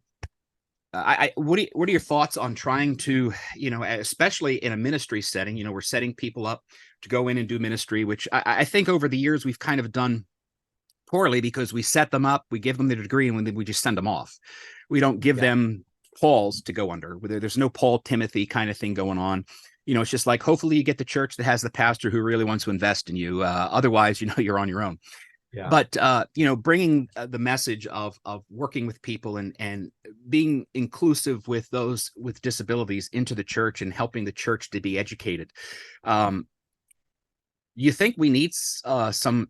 are your thoughts on trying to, especially in a ministry setting, we're setting people up to go in and do ministry, which I think over the years we've kind of done poorly, because we set them up, we give them the degree, and then we just send them off. We don't give them Pauls to go under. There's no Paul Timothy kind of thing going on. It's just like, hopefully you get the church that has the pastor who really wants to invest in you. Otherwise, you're on your own. Yeah. But, bringing the message of working with people and being inclusive with those with disabilities into the church, and helping the church to be educated. You think we need some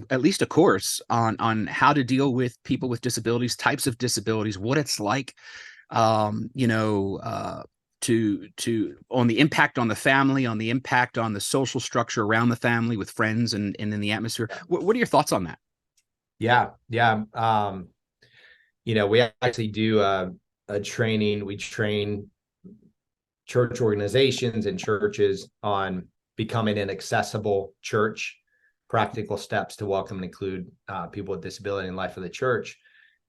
at least a course on how to deal with people with disabilities, types of disabilities, what it's like, you know, to on the impact on the family, on the impact on the social structure around the family with friends and in the atmosphere. What are your thoughts on that? Yeah. You know, we actually do a training. We train church organizations and churches on becoming an accessible church, practical steps to welcome and include people with disability in the life of the church.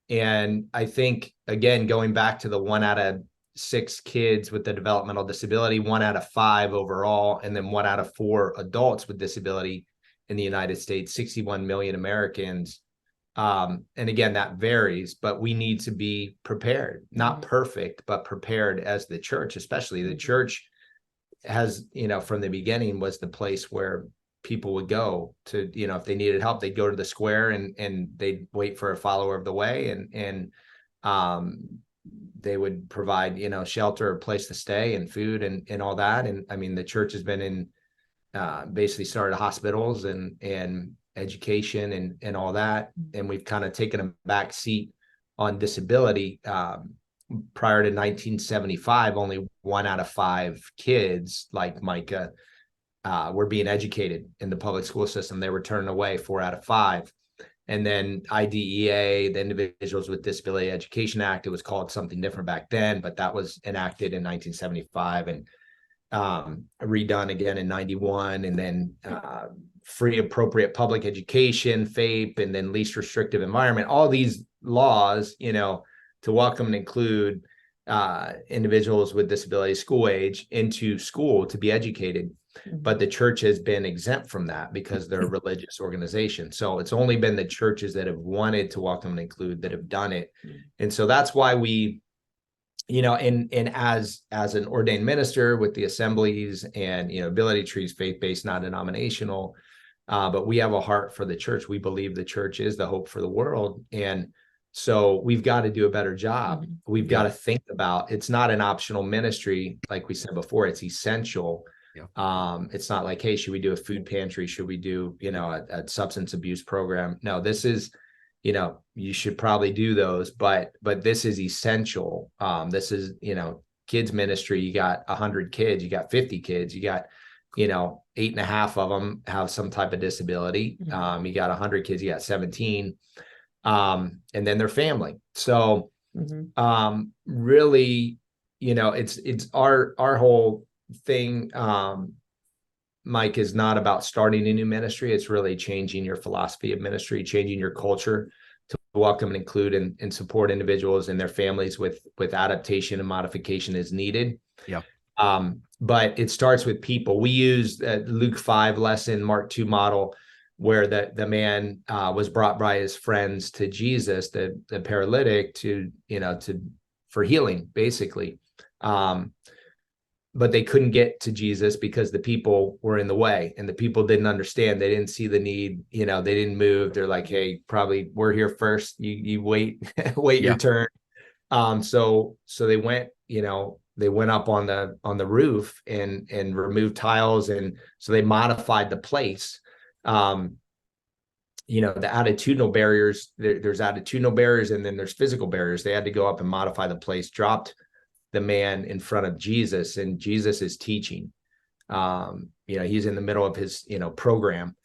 And I think, again, going back to the 1 out of 6 kids with the developmental disability, 1 out of 5 overall, and then 1 out of 4 adults with disability in the United States, 61 million Americans. And again, that varies, but we need to be prepared, not perfect, but prepared as the church. Especially the church has, you know, from the beginning was the place where people would go to, you know, if they needed help, they'd go to the square and they'd wait for a follower of the way, and they would provide, you know, shelter, a place to stay, and food, and all that. And I mean, the church has been in basically started hospitals and education and all that. And we've kind of taken a back seat on disability. Prior to 1975, only 1 out of 5 kids like Micah were being educated in the public school system. They were turned away 4 out of 5. And then IDEA, the Individuals with Disability Education Act, it was called something different back then, but that was enacted in 1975 and redone again in 91. And then free appropriate public education, FAPE, and then least restrictive environment, all these laws, you know, to welcome and include individuals with disabilities school age into school to be educated. But the church has been exempt from that because they're a religious organization. So it's only been the churches that have wanted to welcome and include that have done it. And so that's why we, you know, and as an ordained minister with the assemblies and, you know, Ability Trees, faith-based, not denominational, but we have a heart for the church. We believe the church is the hope for the world. And so we've got to do a better job. We've got to think about, it's not an optional ministry. Like we said before, it's essential. It's not like, hey, should we do a food pantry? Should we do, you know, a substance abuse program? No, this is, you know, you should probably do those, but this is essential. This is, you know, kids ministry. You got 100 kids, you got 50 kids, you got, you know, 8.5 of them have some type of disability. You got 100 kids, you got 17, and then their family. So really, you know, it's our whole thing, Mike, is not about starting a new ministry. It's really changing your philosophy of ministry, changing your culture to welcome and include and support individuals and their families with adaptation and modification as needed. But it starts with people. We use Luke 5 lesson, Mark 2 model, where the man was brought by his friends to Jesus, the paralytic, for healing, basically. But they couldn't get to Jesus because the people were in the way, and the people didn't understand. They didn't see the need. You know, they didn't move. They're like, hey, probably we're here first. You wait, your turn. So they went, you know, they went up on the roof and removed tiles. And so they modified the place. You know, the attitudinal barriers, there's attitudinal barriers, and then there's physical barriers. They had to go up and modify the place, dropped the man in front of Jesus, and Jesus is teaching. You know, he's in the middle of his, you know, program.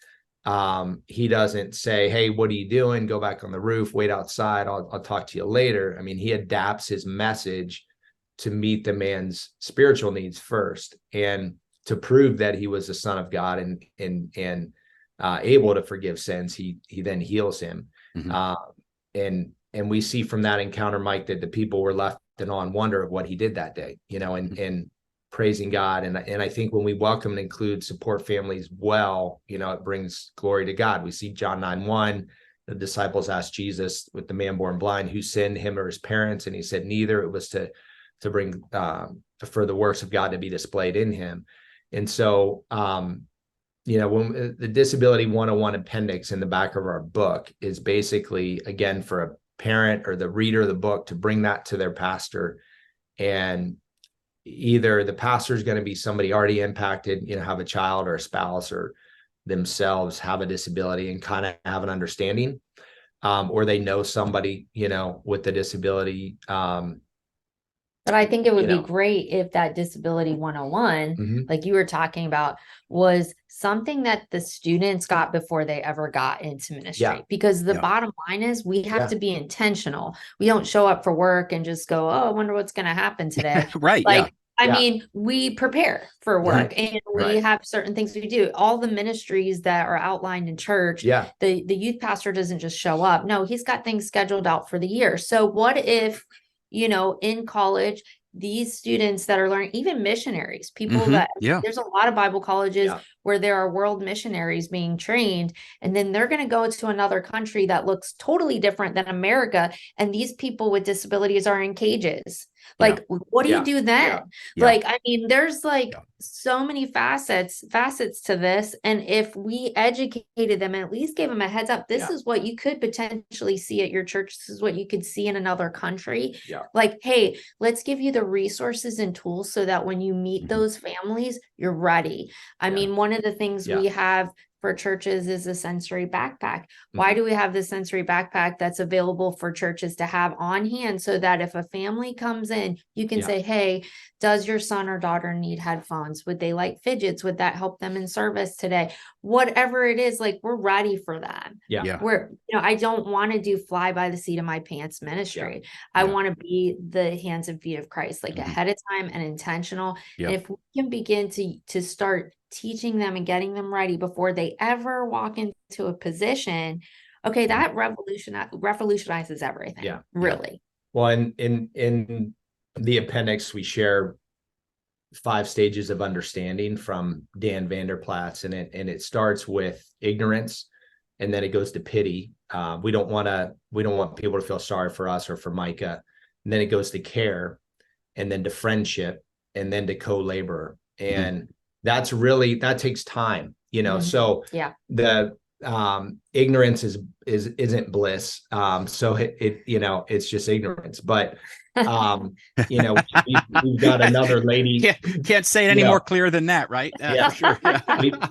He doesn't say, hey, what are you doing? Go back on the roof, wait outside. I'll talk to you later. I mean, he adapts his message to meet the man's spiritual needs first, and to prove that he was the Son of God and able to forgive sins. He then heals him. And we see from that encounter, Mike, that the people were left in awe and wonder of what he did that day, you know, and praising God. And I think when we welcome and include, support families well, you know, it brings glory to God. We see John 9:1, the disciples asked Jesus with the man born blind, who sinned, him or his parents? And he said, neither. It was to bring for the works of God to be displayed in him. And so, you know, when the Disability 101 appendix in the back of our book is basically, again, for a parent or the reader of the book to bring that to their pastor. And either the pastor is going to be somebody already impacted, you know, have a child or a spouse or themselves have a disability and kind of have an understanding, or they know somebody, with a disability. But I think it would You be know. great if that disability 101, Mhm. like you were talking about, was something that the students got before they ever got into ministry. Yeah. Because the Yeah. bottom line is we have Yeah. to be intentional. We don't show up for work and just go, oh, I wonder what's going to happen today. Right. Like, Yeah. I Yeah. mean, we prepare for work Right. and we Right. have certain things we do. All the ministries that are outlined in church, Yeah. the youth pastor doesn't just show up. No, he's got things scheduled out for the year. So what if, in college, these students that are learning, even missionaries, people that Yeah. there's a lot of Bible colleges Yeah. where there are world missionaries being trained, and then they're going to go to another country that looks totally different than America. And these people with disabilities are in cages. Like, what do you Yeah. do then? Yeah. Like, I mean, there's like Yeah. so many facets to this. And if we educated them and at least gave them a heads up, this Yeah. is what you could potentially see at your church. This is what you could see in another country. Yeah. Like, hey, let's give you the resources and tools so that when you meet Mhm. those families, you're ready. I Yeah. mean, one of the things Yeah. we have for churches is a sensory backpack. Why do we have the sensory backpack that's available for churches to have on hand so that if a family comes in, you can Yeah. say, hey, does your son or daughter need headphones? Would they like fidgets? Would that help them in service today? Whatever it is, like, we're ready for that. Yeah. Yeah. I don't want to do fly by the seat of my pants ministry. I Yeah. want to be the hands and feet of Christ, like Mhm. ahead of time and intentional. Yeah. And if we can begin to start teaching them and getting them ready before they ever walk into a position, okay, that revolutionizes everything. Yeah. Really. Well, in the appendix, we share 5 stages of understanding from Dan Vanderplatz, and it starts with ignorance, and then it goes to pity. We don't want people to feel sorry for us or for Micah. And then it goes to care, and then to friendship, and then to co-laborer. And that takes time, Mhm. So Yeah. the ignorance isn't bliss. So it's just ignorance. But we've got another lady. Can't say it any more clear than that, right? Yeah, For sure. Yeah.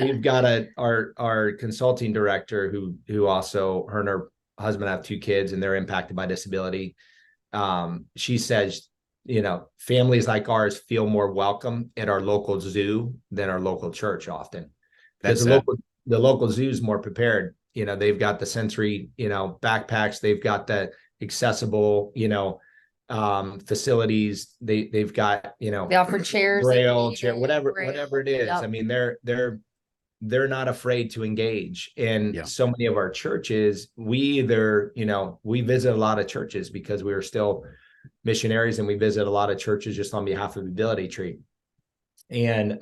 We've got our consulting director who also, her and her husband have 2 kids, and they're impacted by disability. She says, families like ours feel more welcome at our local zoo than our local church often, because the local zoo is more prepared. They've got the sensory, backpacks, they've got the accessible, facilities. They've got, They offer chairs, braille chair, whatever it is. Yep. I mean, they're not afraid to engage. And so many of our churches, we visit a lot of churches because we are still missionaries, and we visit a lot of churches just on behalf of Ability Tree. And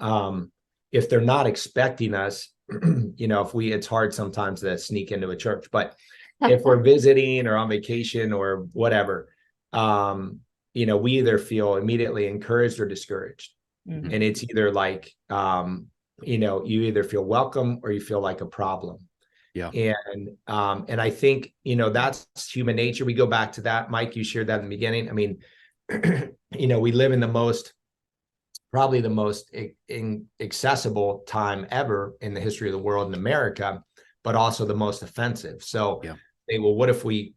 if they're not expecting us, it's hard sometimes to sneak into a church, but if we're visiting or on vacation or whatever, we either feel immediately encouraged or discouraged. Mhm. And it's either like, you either feel welcome or you feel like a problem. Yeah. And I think, that's human nature. We go back to that. Mike, you shared that in the beginning. I mean, we live in probably the most accessible time ever in the history of the world in America, but also the most offensive. So, well, what if we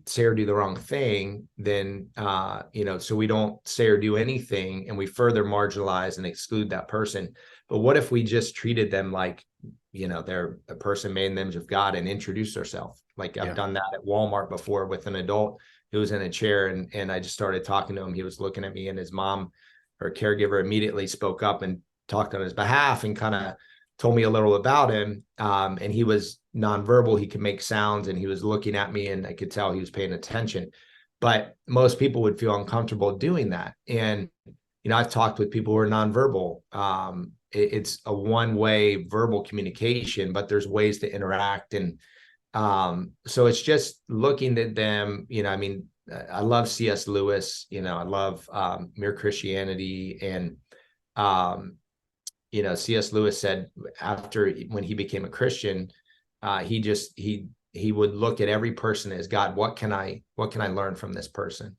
say or do the wrong thing, then, so we don't say or do anything, and we further marginalize and exclude that person. But what if we just treated them like, they're a person made in the image of God, and introduce ourselves? Like I've done that at Walmart before with an adult who was in a chair, and I just started talking to him. He was looking at me, and his mom, her caregiver, immediately spoke up and talked on his behalf and kind of told me a little about him. And he was nonverbal. He could make sounds, and he was looking at me, and I could tell he was paying attention. But most people would feel uncomfortable doing that. And, I've talked with people who are nonverbal. It's a one-way verbal communication, but there's ways to interact. And so it's just looking at them, I love C.S. Lewis, I love Mere Christianity. And, C.S. Lewis said when he became a Christian, he would look at every person as, God, what can I learn from this person?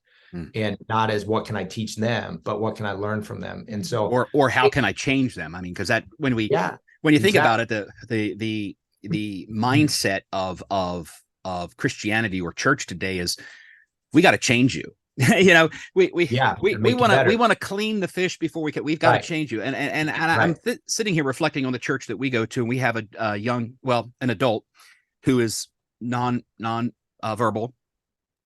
And not as what can I teach them, but what can I learn from them? And so, or how can I change them? I mean, because that when we when you think about Exactly. it, the mindset of Christianity or church today is, we got to change you. You know, Yeah, to we make you want to, better. clean the fish before we've got to Right. change you. And I'm Right. sitting here reflecting on the church that we go to, and we have a young, well, an adult who is non verbal,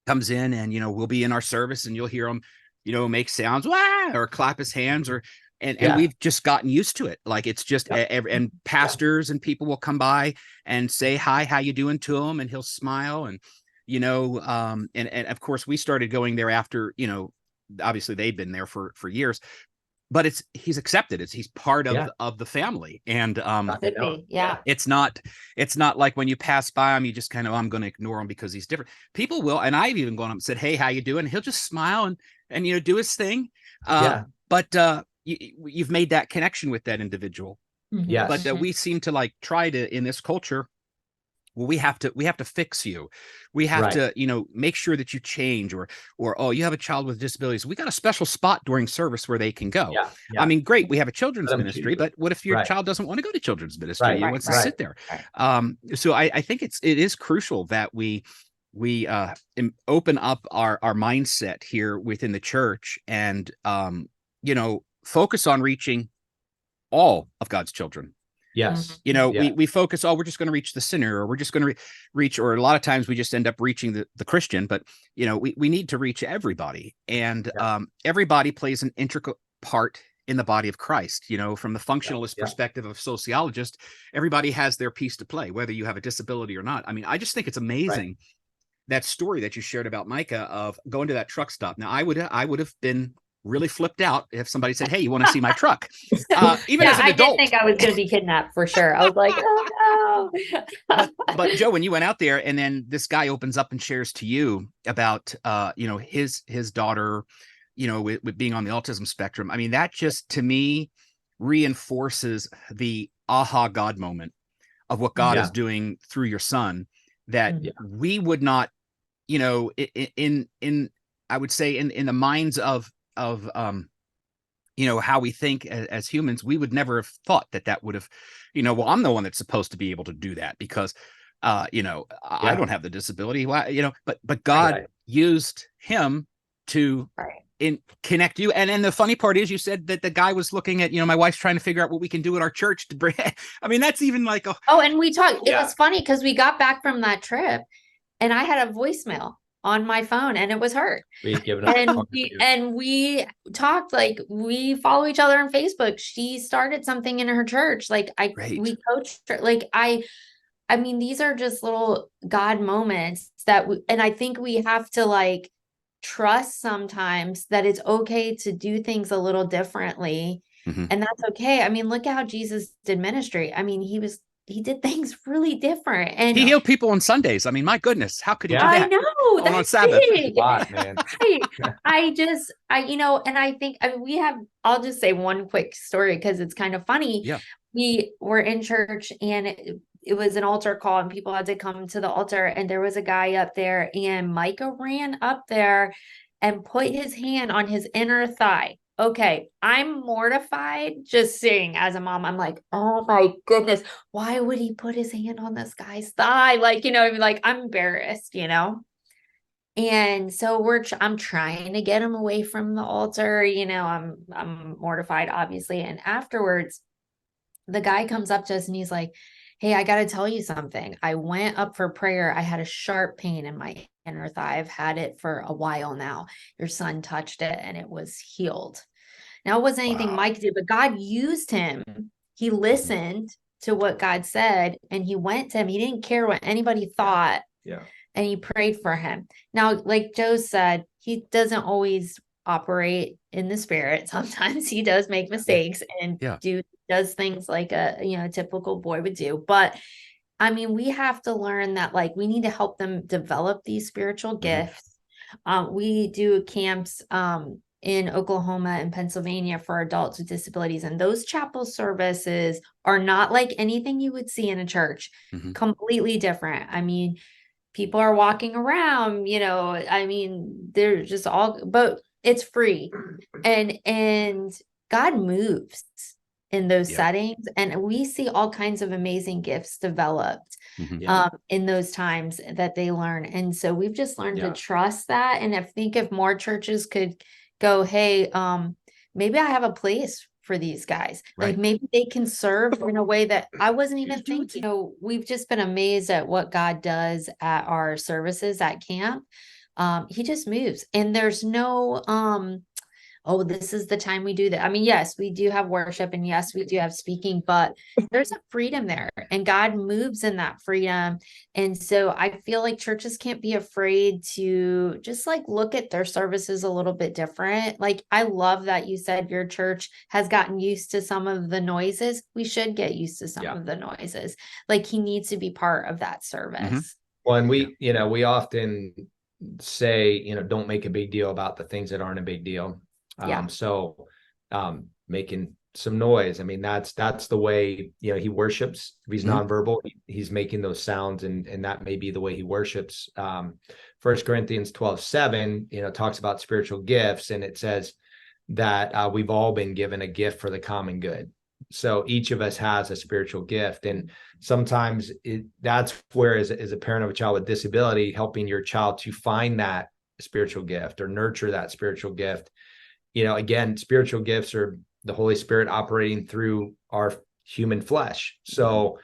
comes in, and we'll be in our service, and you'll hear him make sounds, wah, or clap his hands, or and Yeah. we've just gotten used to it. Like, it's just Yeah. and pastors and people will come by and say hi, how you doing, to him, and he'll smile. And and of course we started going there after, obviously they've been there for years, but he's accepted. He's part Yeah. of the family. And Could be. Yeah. it's not like when you pass by him, you just kind of, I'm going to ignore him because he's different. People will, and I've even gone up and said, hey, how you doing? He'll just smile and do his thing. Yeah. But you've made that connection with that individual. Yes. But we seem to like try to, in this culture, well, we have to fix you. We have Right. to, make sure that you change, or oh, you have a child with disabilities. We got a special spot during service where they can go. Yeah. I Yeah. mean, great. We have a children's Let 'em ministry, choose. but what if your Right. child doesn't want to go to children's ministry? Right. He wants to Right. sit there. Right. So I think it is crucial that we open up our mindset here within the church, and focus on reaching all of God's children. Yes. Yeah. Yeah. We focus, oh, we're just going to reach the sinner, or we're just going to reach, or a lot of times we just end up reaching the Christian. But we need to reach everybody, and Yeah. everybody plays an integral part in the body of Christ. From the functionalist Yeah. perspective of sociologist, everybody has their piece to play, whether you have a disability or not. I mean, I just think it's amazing, that story that you shared about Micah of going to that truck stop. Now, I would have been really flipped out if somebody said, hey, you want to see my truck? Even as an I adult. did think I was going to be kidnapped for sure. I was like, oh no. But Joe, when you went out there, and then this guy opens up and shares to you about his daughter, with being on the autism spectrum. I mean, that just, to me, reinforces the aha God moment of what God is doing through your son, that we would not, in I would say, in the minds of how we think as humans, we would never have thought that would have, well, I'm the one that's supposed to be able to do that because I don't have the disability. Why, but God used him to connect you. And the funny part is, you said that the guy was looking at, my wife's trying to figure out what we can do at our church to bring. I mean, that's even like and we talked. It was funny because we got back from that trip, and I had a voicemail on my phone, and it was her. And we talked, like, we follow each other on Facebook. She started something in her church. Like we coached her. Like I mean, these are just little God moments and I think we have to like trust sometimes that it's okay to do things a little differently. Mm-hmm. And that's okay. I mean, look at how Jesus did ministry. I mean, he did things really different, and he healed people on Sundays. I mean, my goodness, how could he do that? I know, that's on Sabbath. big. Lot, man. And I think, I mean, I'll just say one quick story because it's kind of funny. Yeah. We were in church, and it was an altar call, and people had to come to the altar, and there was a guy up there, and Micah ran up there and put his hand on his inner thigh. Okay, I'm mortified just seeing as a mom. I'm like, oh my goodness, why would he put his hand on this guy's thigh? Like, like, I'm embarrassed, And so I'm trying to get him away from the altar. I'm mortified, obviously. And afterwards, the guy comes up to us and he's like, hey, I got to tell you something. I went up for prayer. I had a sharp pain in my inner thigh. I've had it for a while now. Your son touched it and it was healed. Now, it wasn't anything Mike did, but God used him. He listened to what God said, and he went to him. He didn't care what anybody thought. Yeah. And he prayed for him. Now, like Joe said, he doesn't always operate in the spirit. Sometimes he does make mistakes and does things like a typical boy would do. But I mean, we have to learn that, like, we need to help them develop these spiritual gifts. We do camps in Oklahoma and Pennsylvania for adults with disabilities, and those chapel services are not like anything you would see in a church. Completely different. I mean, people are walking around, I mean, they're just all, but it's free, and God moves in those Yeah. settings. And we see all kinds of amazing gifts developed Mhm. in those times that they learn. And so we've just learned to trust that. And I think if more churches could go, hey, maybe I have a place for these guys. Like Right. maybe they can serve in a way that I wasn't even thinking. We've just been amazed at what God does at our services at camp. He just moves, and there's no oh, this is the time we do that. I mean, yes, we do have worship, and yes, we do have speaking, but there's a freedom there, and God moves in that freedom. And so I feel like churches can't be afraid to just like look at their services a little bit different. Like, I love that you said your church has gotten used to some of the noises. We should get used to some of the noises. Like, he needs to be part of that service. Well, and we often say, don't make a big deal about the things that aren't a big deal. So making some noise. I mean, that's the way, he worships. If he's nonverbal, he's making those sounds, and that may be the way he worships. 1 Corinthians 12:7, talks about spiritual gifts, and it says that we've all been given a gift for the common good. So each of us has a spiritual gift. And sometimes that's where, as a parent of a child with disability, helping your child to find that spiritual gift or nurture that spiritual gift. Again, spiritual gifts are the Holy Spirit operating through our human flesh. So,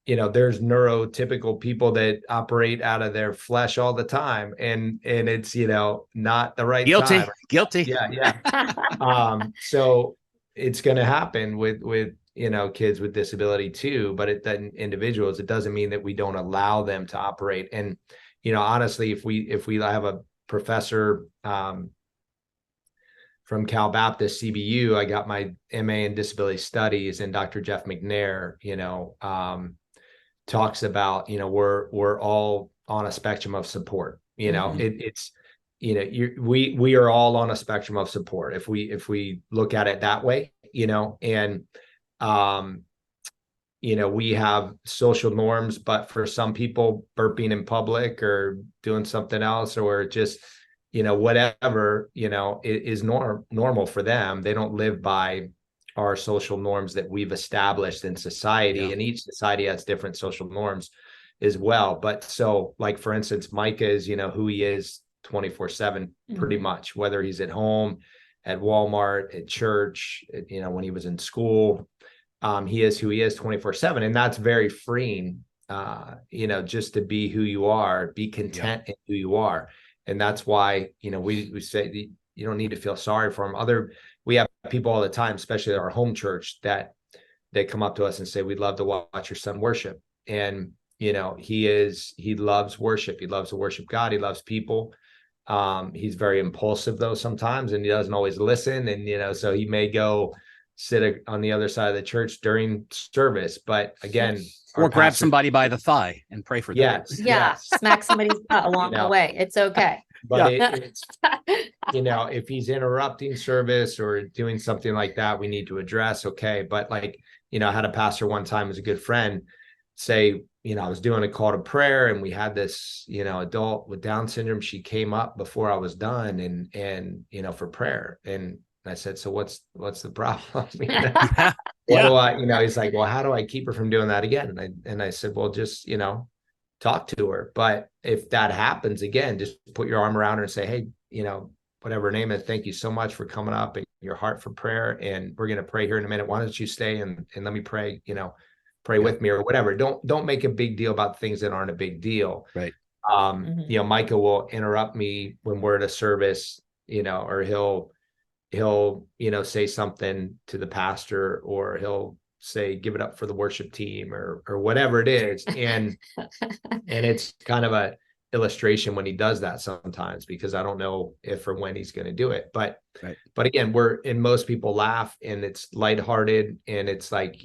there's neurotypical people that operate out of their flesh all the time. And it's, not the right time. Guilty. Yeah. So it's going to happen with kids with disability too, but individuals, it doesn't mean that we don't allow them to operate. And, honestly, if we have a professor, from Cal Baptist CBU, I got my MA in disability studies, and Dr. Jeff McNair, talks about, we're all on a spectrum of support. We are all on a spectrum of support if we look at it that way, and we have social norms, but for some people, burping in public or doing something else, or just whatever, is normal for them. They don't live by our social norms that we've established in society. And each society has different social norms as well. But so, like, for instance, Micah is, who he is 24/7, pretty much, whether he's at home, at Walmart, at church, when he was in school, he is who he is 24/7. And that's very freeing, just to be who you are, be content in who you are. And that's why, we say you don't need to feel sorry for him. We have people all the time, especially at our home church, that they come up to us and say, we'd love to watch your son worship. And, he loves worship. He loves to worship God. He loves people. He's very impulsive though sometimes, and he doesn't always listen. And, so he may go sit on the other side of the church during service. But again, or grab somebody by the thigh and pray for them. Yes. Smack somebody's butt along the way. It's okay. But it's, if he's interrupting service or doing something like that, we need to address. Okay. But I had a pastor one time, as a good friend, say, I was doing a call to prayer, and we had this, adult with Down syndrome. She came up before I was done and for prayer. And I said, so what's the problem? What do I, he's like, well, how do I keep her from doing that again? And I said, well, just, talk to her. But if that happens again, just put your arm around her and say, hey, whatever her name is, thank you so much for coming up and your heart for prayer. And we're going to pray here in a minute. Why don't you stay and let me pray, pray with me or whatever. Don't make a big deal about things that aren't a big deal. Right. Micah will interrupt me when we're at a service, or he'll say something to the pastor, or he'll say, give it up for the worship team, or whatever it is. And it's kind of a illustration when he does that sometimes, because I don't know if or when he's going to do it. But again, most people laugh, and it's lighthearted, and it's like,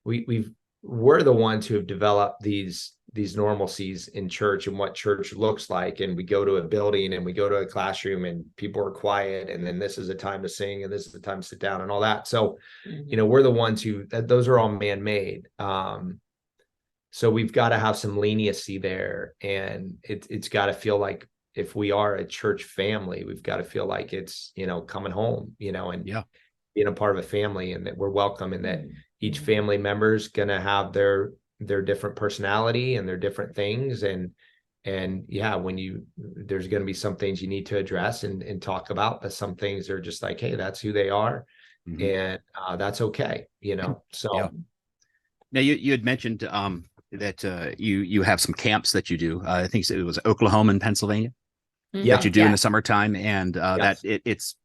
we're the ones who have developed these normalcies in church and what church looks like. And we go to a building and we go to a classroom and people are quiet, and then this is a time to sing and this is the time to sit down and all that. So, we're the ones those are all man-made. So we've got to have some leniency there, and it's got to feel like, if we are a church family, we've got to feel like it's, coming home, being a part of a family, and that we're welcome, and that each Mhm. family member is going to have their different personality and their different things. And yeah, there's going to be some things you need to address and talk about, but some things are just like, hey, that's who they are. Mhm. And that's okay, Yeah. so. Now you had mentioned that you have some camps that you do. I think it was Oklahoma and Pennsylvania that Yeah. you do in the Yeah. summertime, and that Yes. it's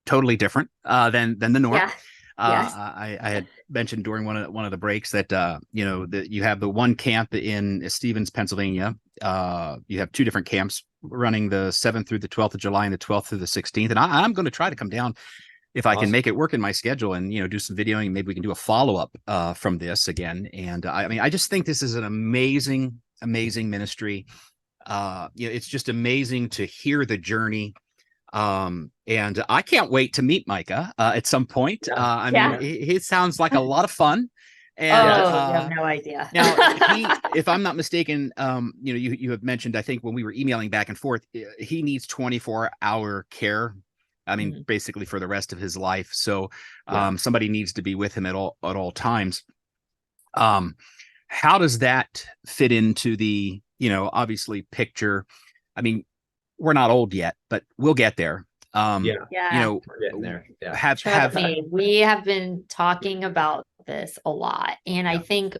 totally different than the norm. Yeah. Yes. I had mentioned during one of the breaks that that you have the one camp in Stevens, Pennsylvania. You have two different camps running the 7th through the 12th of July and the 12th through the 16th. And I'm going to try to come down if I can Awesome. make it work in my schedule and do some videoing. Maybe we can do a follow up from this again. And I mean, I just think this is an amazing, amazing ministry. It's just amazing to hear the journey. And I can't wait to meet Micah at some point. Yeah. I mean, Yeah. he sounds like a lot of fun. And Yes. Oh, you have no idea. now if I'm not mistaken, you have mentioned, I think when we were emailing back and forth, he needs 24-hour care. I mean, Mhm. basically for the rest of his life. So Yeah. somebody needs to be with him at all times. How does that fit into the, obviously picture? I mean, we're not old yet, but we'll get there. Yeah. Yeah. We're getting there. Yeah. Have Trust me, we have been talking about this a lot. And I Yeah. think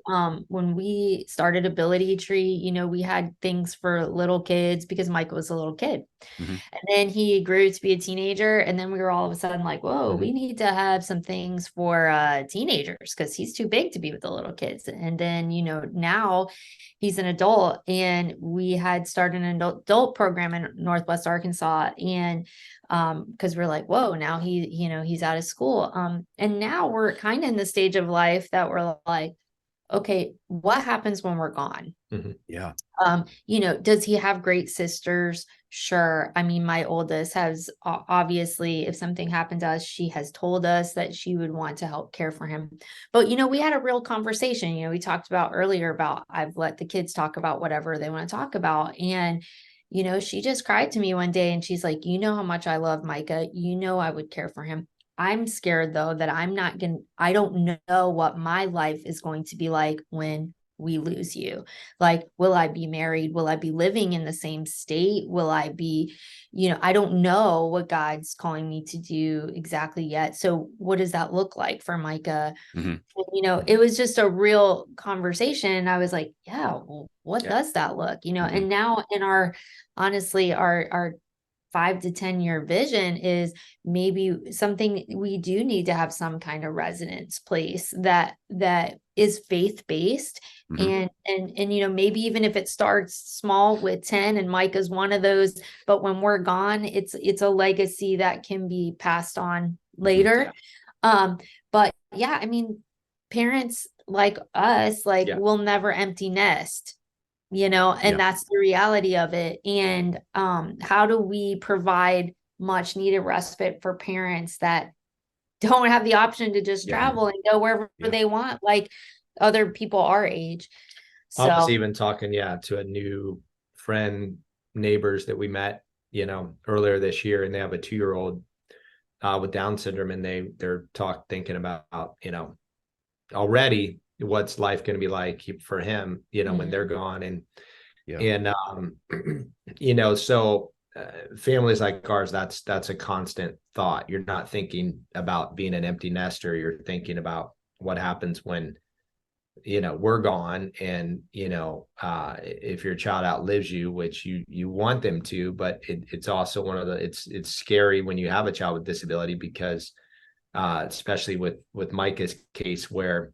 when we started Ability Tree, we had things for little kids because Mike was a little kid. Mhm. And then he grew to be a teenager. And then we were all of a sudden like, whoa, we need to have some things for teenagers because he's too big to be with the little kids. And then, now he's an adult, and we had started an adult program in Northwest Arkansas. And because we're like, whoa, now he's out of school. And now we're kind of in the stage of life that we're like, okay, what happens when we're gone? Yeah. Does he have great sisters? Sure. I mean, my oldest has obviously, if something happened to us, she has told us that she would want to help care for him. But, we had a real conversation. We talked about earlier about I've let the kids talk about whatever they want to talk about. And, she just cried to me one day and she's like, how much I love Micah. I would care for him. I'm scared though that I don't know what my life is going to be like when we lose you. Like, will I be married? Will I be living in the same state? Will I be, I don't know what God's calling me to do exactly yet. So what does that look like for Micah? Mhm. It was just a real conversation. I was like, yeah, well, what Yeah. does that look? Mhm. And now in honestly, our 5 to 10 year vision is maybe something we do need to have some kind of residence place that is faith-based. Mhm. And maybe even if it starts small with 10 and Micah's one of those, but when we're gone, it's a legacy that can be passed on later. But yeah, I mean, parents like us, like Yeah. will never empty nest, and Yeah. that's the reality of it. And how do we provide much needed respite for parents that don't have the option to just Yeah. travel and go wherever Yeah. they want, like other people our age? I was So even talking, to a new friend, neighbors that we met, earlier this year, and they have a 2-year-old with Down syndrome, and they're thinking about, already what's life going to be like for him, when they're gone. Yeah. And so families like ours, that's a constant thought. You're not thinking about being an empty nester. You're thinking about what happens when we're gone. And if your child outlives you, which you want them to, but it's also it's scary when you have a child with disability, because especially with Micah's case, where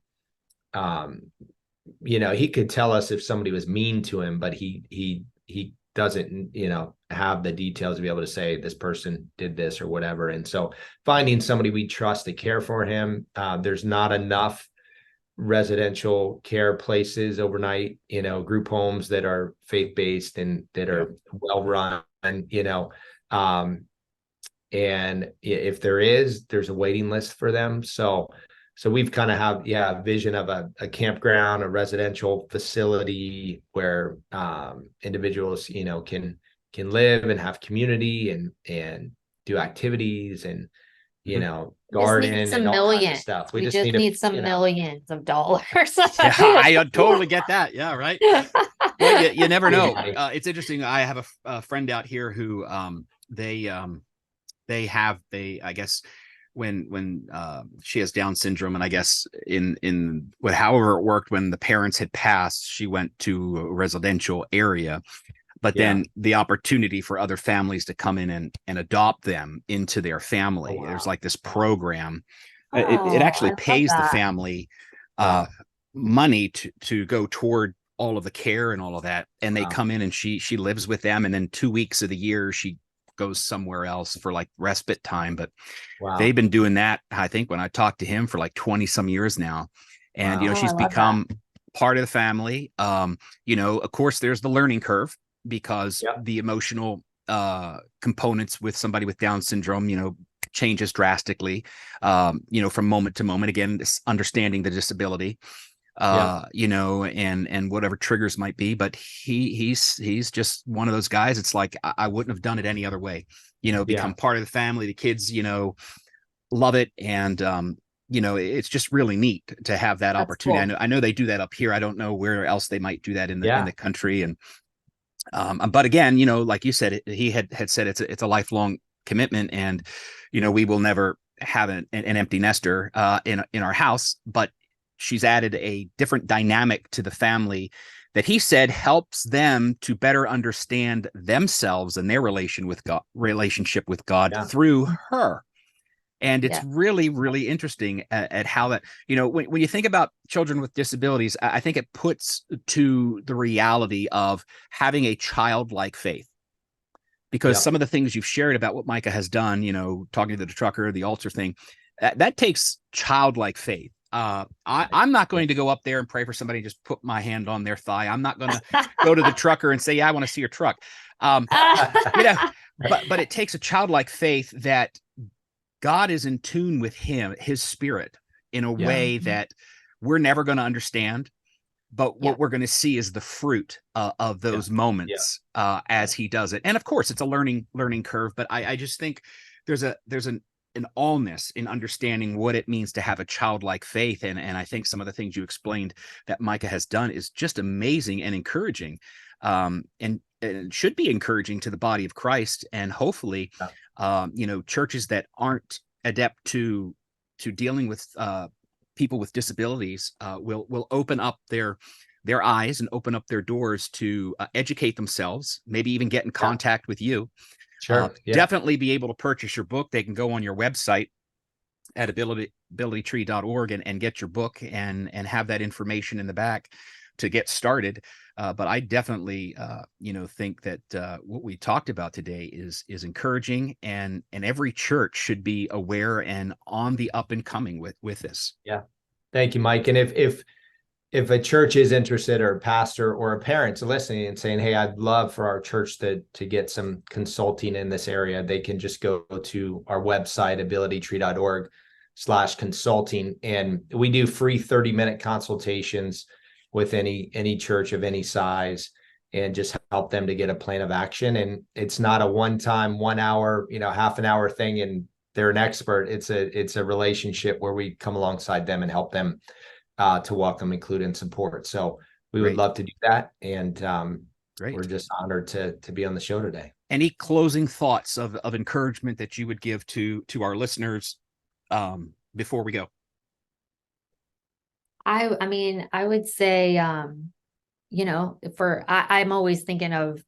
he could tell us if somebody was mean to him, but he doesn't have the details to be able to say this person did this or whatever. And so finding somebody we trust to care for him, there's not enough residential care places overnight, group homes that are faith-based and that are well run, and if there's a waiting list for them. So we've kind of have a vision of a campground, a residential facility where individuals can live and have community and do activities, and you know, Just need garden some and all kinds of millions. stuff. We just just need to, need some you know, millions of dollars. Yeah, I totally get that. Yeah, right. Well, you never know. Yeah. It's interesting. I have a friend out here who they I guess when she has Down syndrome, and I guess in what however it worked, when the parents had passed, she went to a residential area, but Yeah. then the opportunity for other families to come in and adopt them into their family. Oh, There's wow. like this program. It Oh, actually I love pays the that. family Wow. money to go toward all of the care and all of that, and they Wow. come in and she lives with them, and then 2 weeks of the year she goes somewhere else for like respite time. But Wow. they've been doing that, I think, when I talked to him, for like 20 some years now. And Wow. Oh, I she's love that. become part of the family. Of course there's the learning curve, because Yep. the emotional components with somebody with Down syndrome, changes drastically, from moment to moment. Again, this understanding the disability, Yep. and whatever triggers might be. But he's just one of those guys. It's like, I wouldn't have done it any other way. Yeah. Become part of the family. The kids, love it. And it's just really neat to have that That's opportunity. cool. I know they do that up here. I don't know where else they might do that in Yeah. the country. And but again, like you said, he had said it's a lifelong commitment, and we will never have an empty nester in our house. But she's added a different dynamic to the family that he said helps them to better understand themselves and their relationship with God Yeah. through her. And it's Yeah. really, really interesting at how that, when you think about children with disabilities, I think it puts to the reality of having a childlike faith. Because Yep. some of the things you've shared about what Micah has done, talking to the trucker, the altar thing, that takes childlike faith. I'm not going to go up there and pray for somebody and just put my hand on their thigh. I'm not going to go to the trucker and say, yeah, I want to see your truck. But it takes a childlike faith that God is in tune with his spirit, in a Yeah. way that we're never going to understand. But what we're going to see is the fruit of those moments as he does it. And of course, it's a learning curve. But I just think there's an allness in understanding what it means to have a childlike faith. And I think some of the things you explained that Micah has done is just amazing and encouraging, and it should be encouraging to the body of Christ. And hopefully, churches that aren't adept to dealing with people with disabilities will open up their eyes and open up their doors to educate themselves, maybe even get in contact with you. Sure. Definitely be able to purchase your book. They can go on your website at abilitytree.org and get your book and have that information in the back to get started. But I definitely, think that what we talked about today is encouraging, and every church should be aware and on the up and coming with this. Yeah. Thank you, Mike. And if a church is interested, or a pastor or a parent's listening and saying, hey, I'd love for our church to get some consulting in this area, they can just go to our website, abilitytree.org/consulting. And we do free 30-minute consultations with any church of any size, and just help them to get a plan of action. And it's not a one-time 1 hour, half an hour thing and they're an expert. It's a relationship where we come alongside them and help them to welcome, include, and support. So we would love to do that. And we're just honored to be on the show today. Any closing thoughts of encouragement that you would give to our listeners before we go? I mean, I would say, I'm always thinking of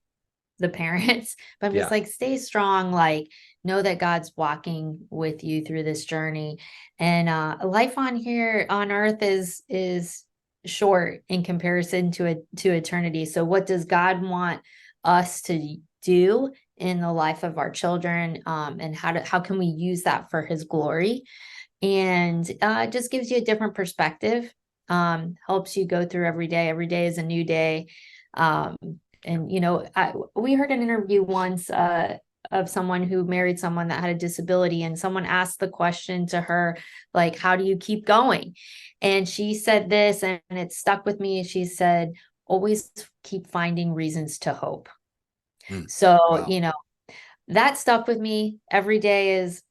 the parents, but I'm just like, stay strong, like know that God's walking with you through this journey. And life on here on earth is short in comparison to eternity. So what does God want us to do in the life of our children? And how can we use that for his glory? And it just gives you a different perspective, helps you go through every day. Every day is a new day. And, we heard an interview once of someone who married someone that had a disability, and someone asked the question to her, like, how do you keep going? And she said this, and it stuck with me. She said, always keep finding reasons to hope. So, Wow. that stuck with me. Every day is,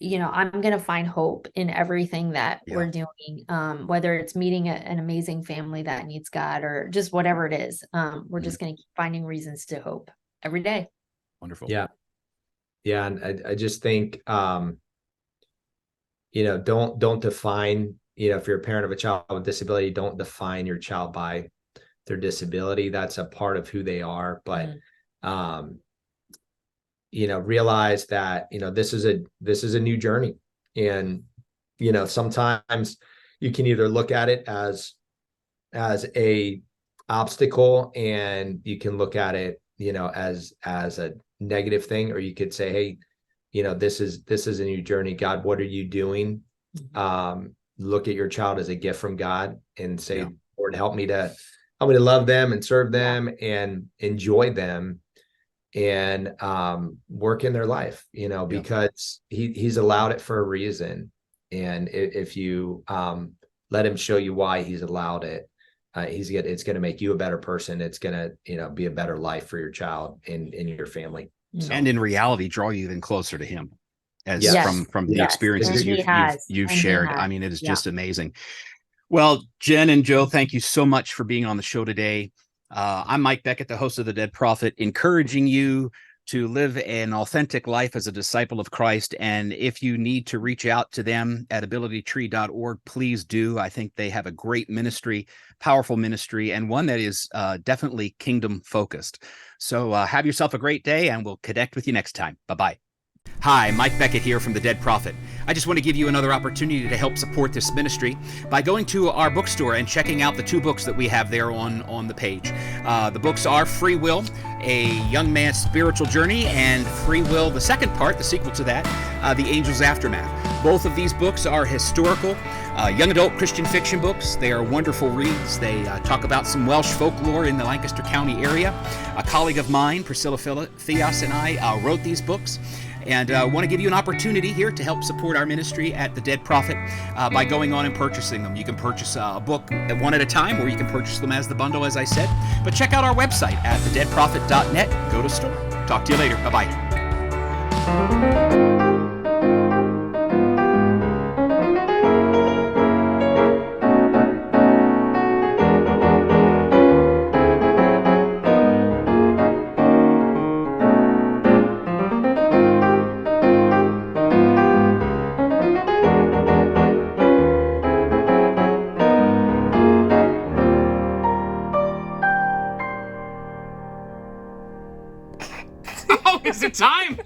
I'm going to find hope in everything that Yeah. we're doing, whether it's meeting an amazing family that needs God or just whatever it is. We're just going to keep finding reasons to hope every day. Wonderful. Yeah. Yeah. And I just think, don't define, if you're a parent of a child with disability, don't define your child by their disability. That's a part of who they are. But, realize that, this is a new journey. And, sometimes you can either look at it as a obstacle, and you can look at it, as a negative thing, or you could say, hey, this is a new journey. God, what are you doing? Look at your child as a gift from God and say, Lord, help me to love them and serve them and enjoy them and work in their life, because he's allowed it for a reason. And if you let him show you why he's allowed it, it's going to make you a better person. It's going to, be a better life for your child and your family. So. And in reality, draw you even closer to him, as from the Yes. experiences And you've shared. I mean, it is just amazing. Well, Jen and Joe, thank you so much for being on the show today. I'm Mike Beckett, the host of The Dead Prophet, encouraging you to live an authentic life as a disciple of Christ. And if you need to reach out to them at abilitytree.org, please do. I think they have a great ministry, powerful ministry, and one that is definitely kingdom focused. So have yourself a great day, and we'll connect with you next time. Bye-bye. Hi, Mike Beckett here from The Dead Prophet. I just want to give you another opportunity to help support this ministry by going to our bookstore and checking out the 2 books that we have there on the page. The books are Free Will, A Young Man's Spiritual Journey, and Free Will, the second part, the sequel to that, The Angel's Aftermath. Both of these books are historical, young adult Christian fiction books. They are wonderful reads. They talk about some Welsh folklore in the Lancaster County area. A colleague of mine, Priscilla Theos, and I wrote these books. And want to give you an opportunity here to help support our ministry at The Dead Prophet by going on and purchasing them. You can purchase a book one at a time, or you can purchase them as the bundle, as I said. But check out our website at thedeadprophet.net. Go to store. Talk to you later. Bye-bye. Oh, is it time?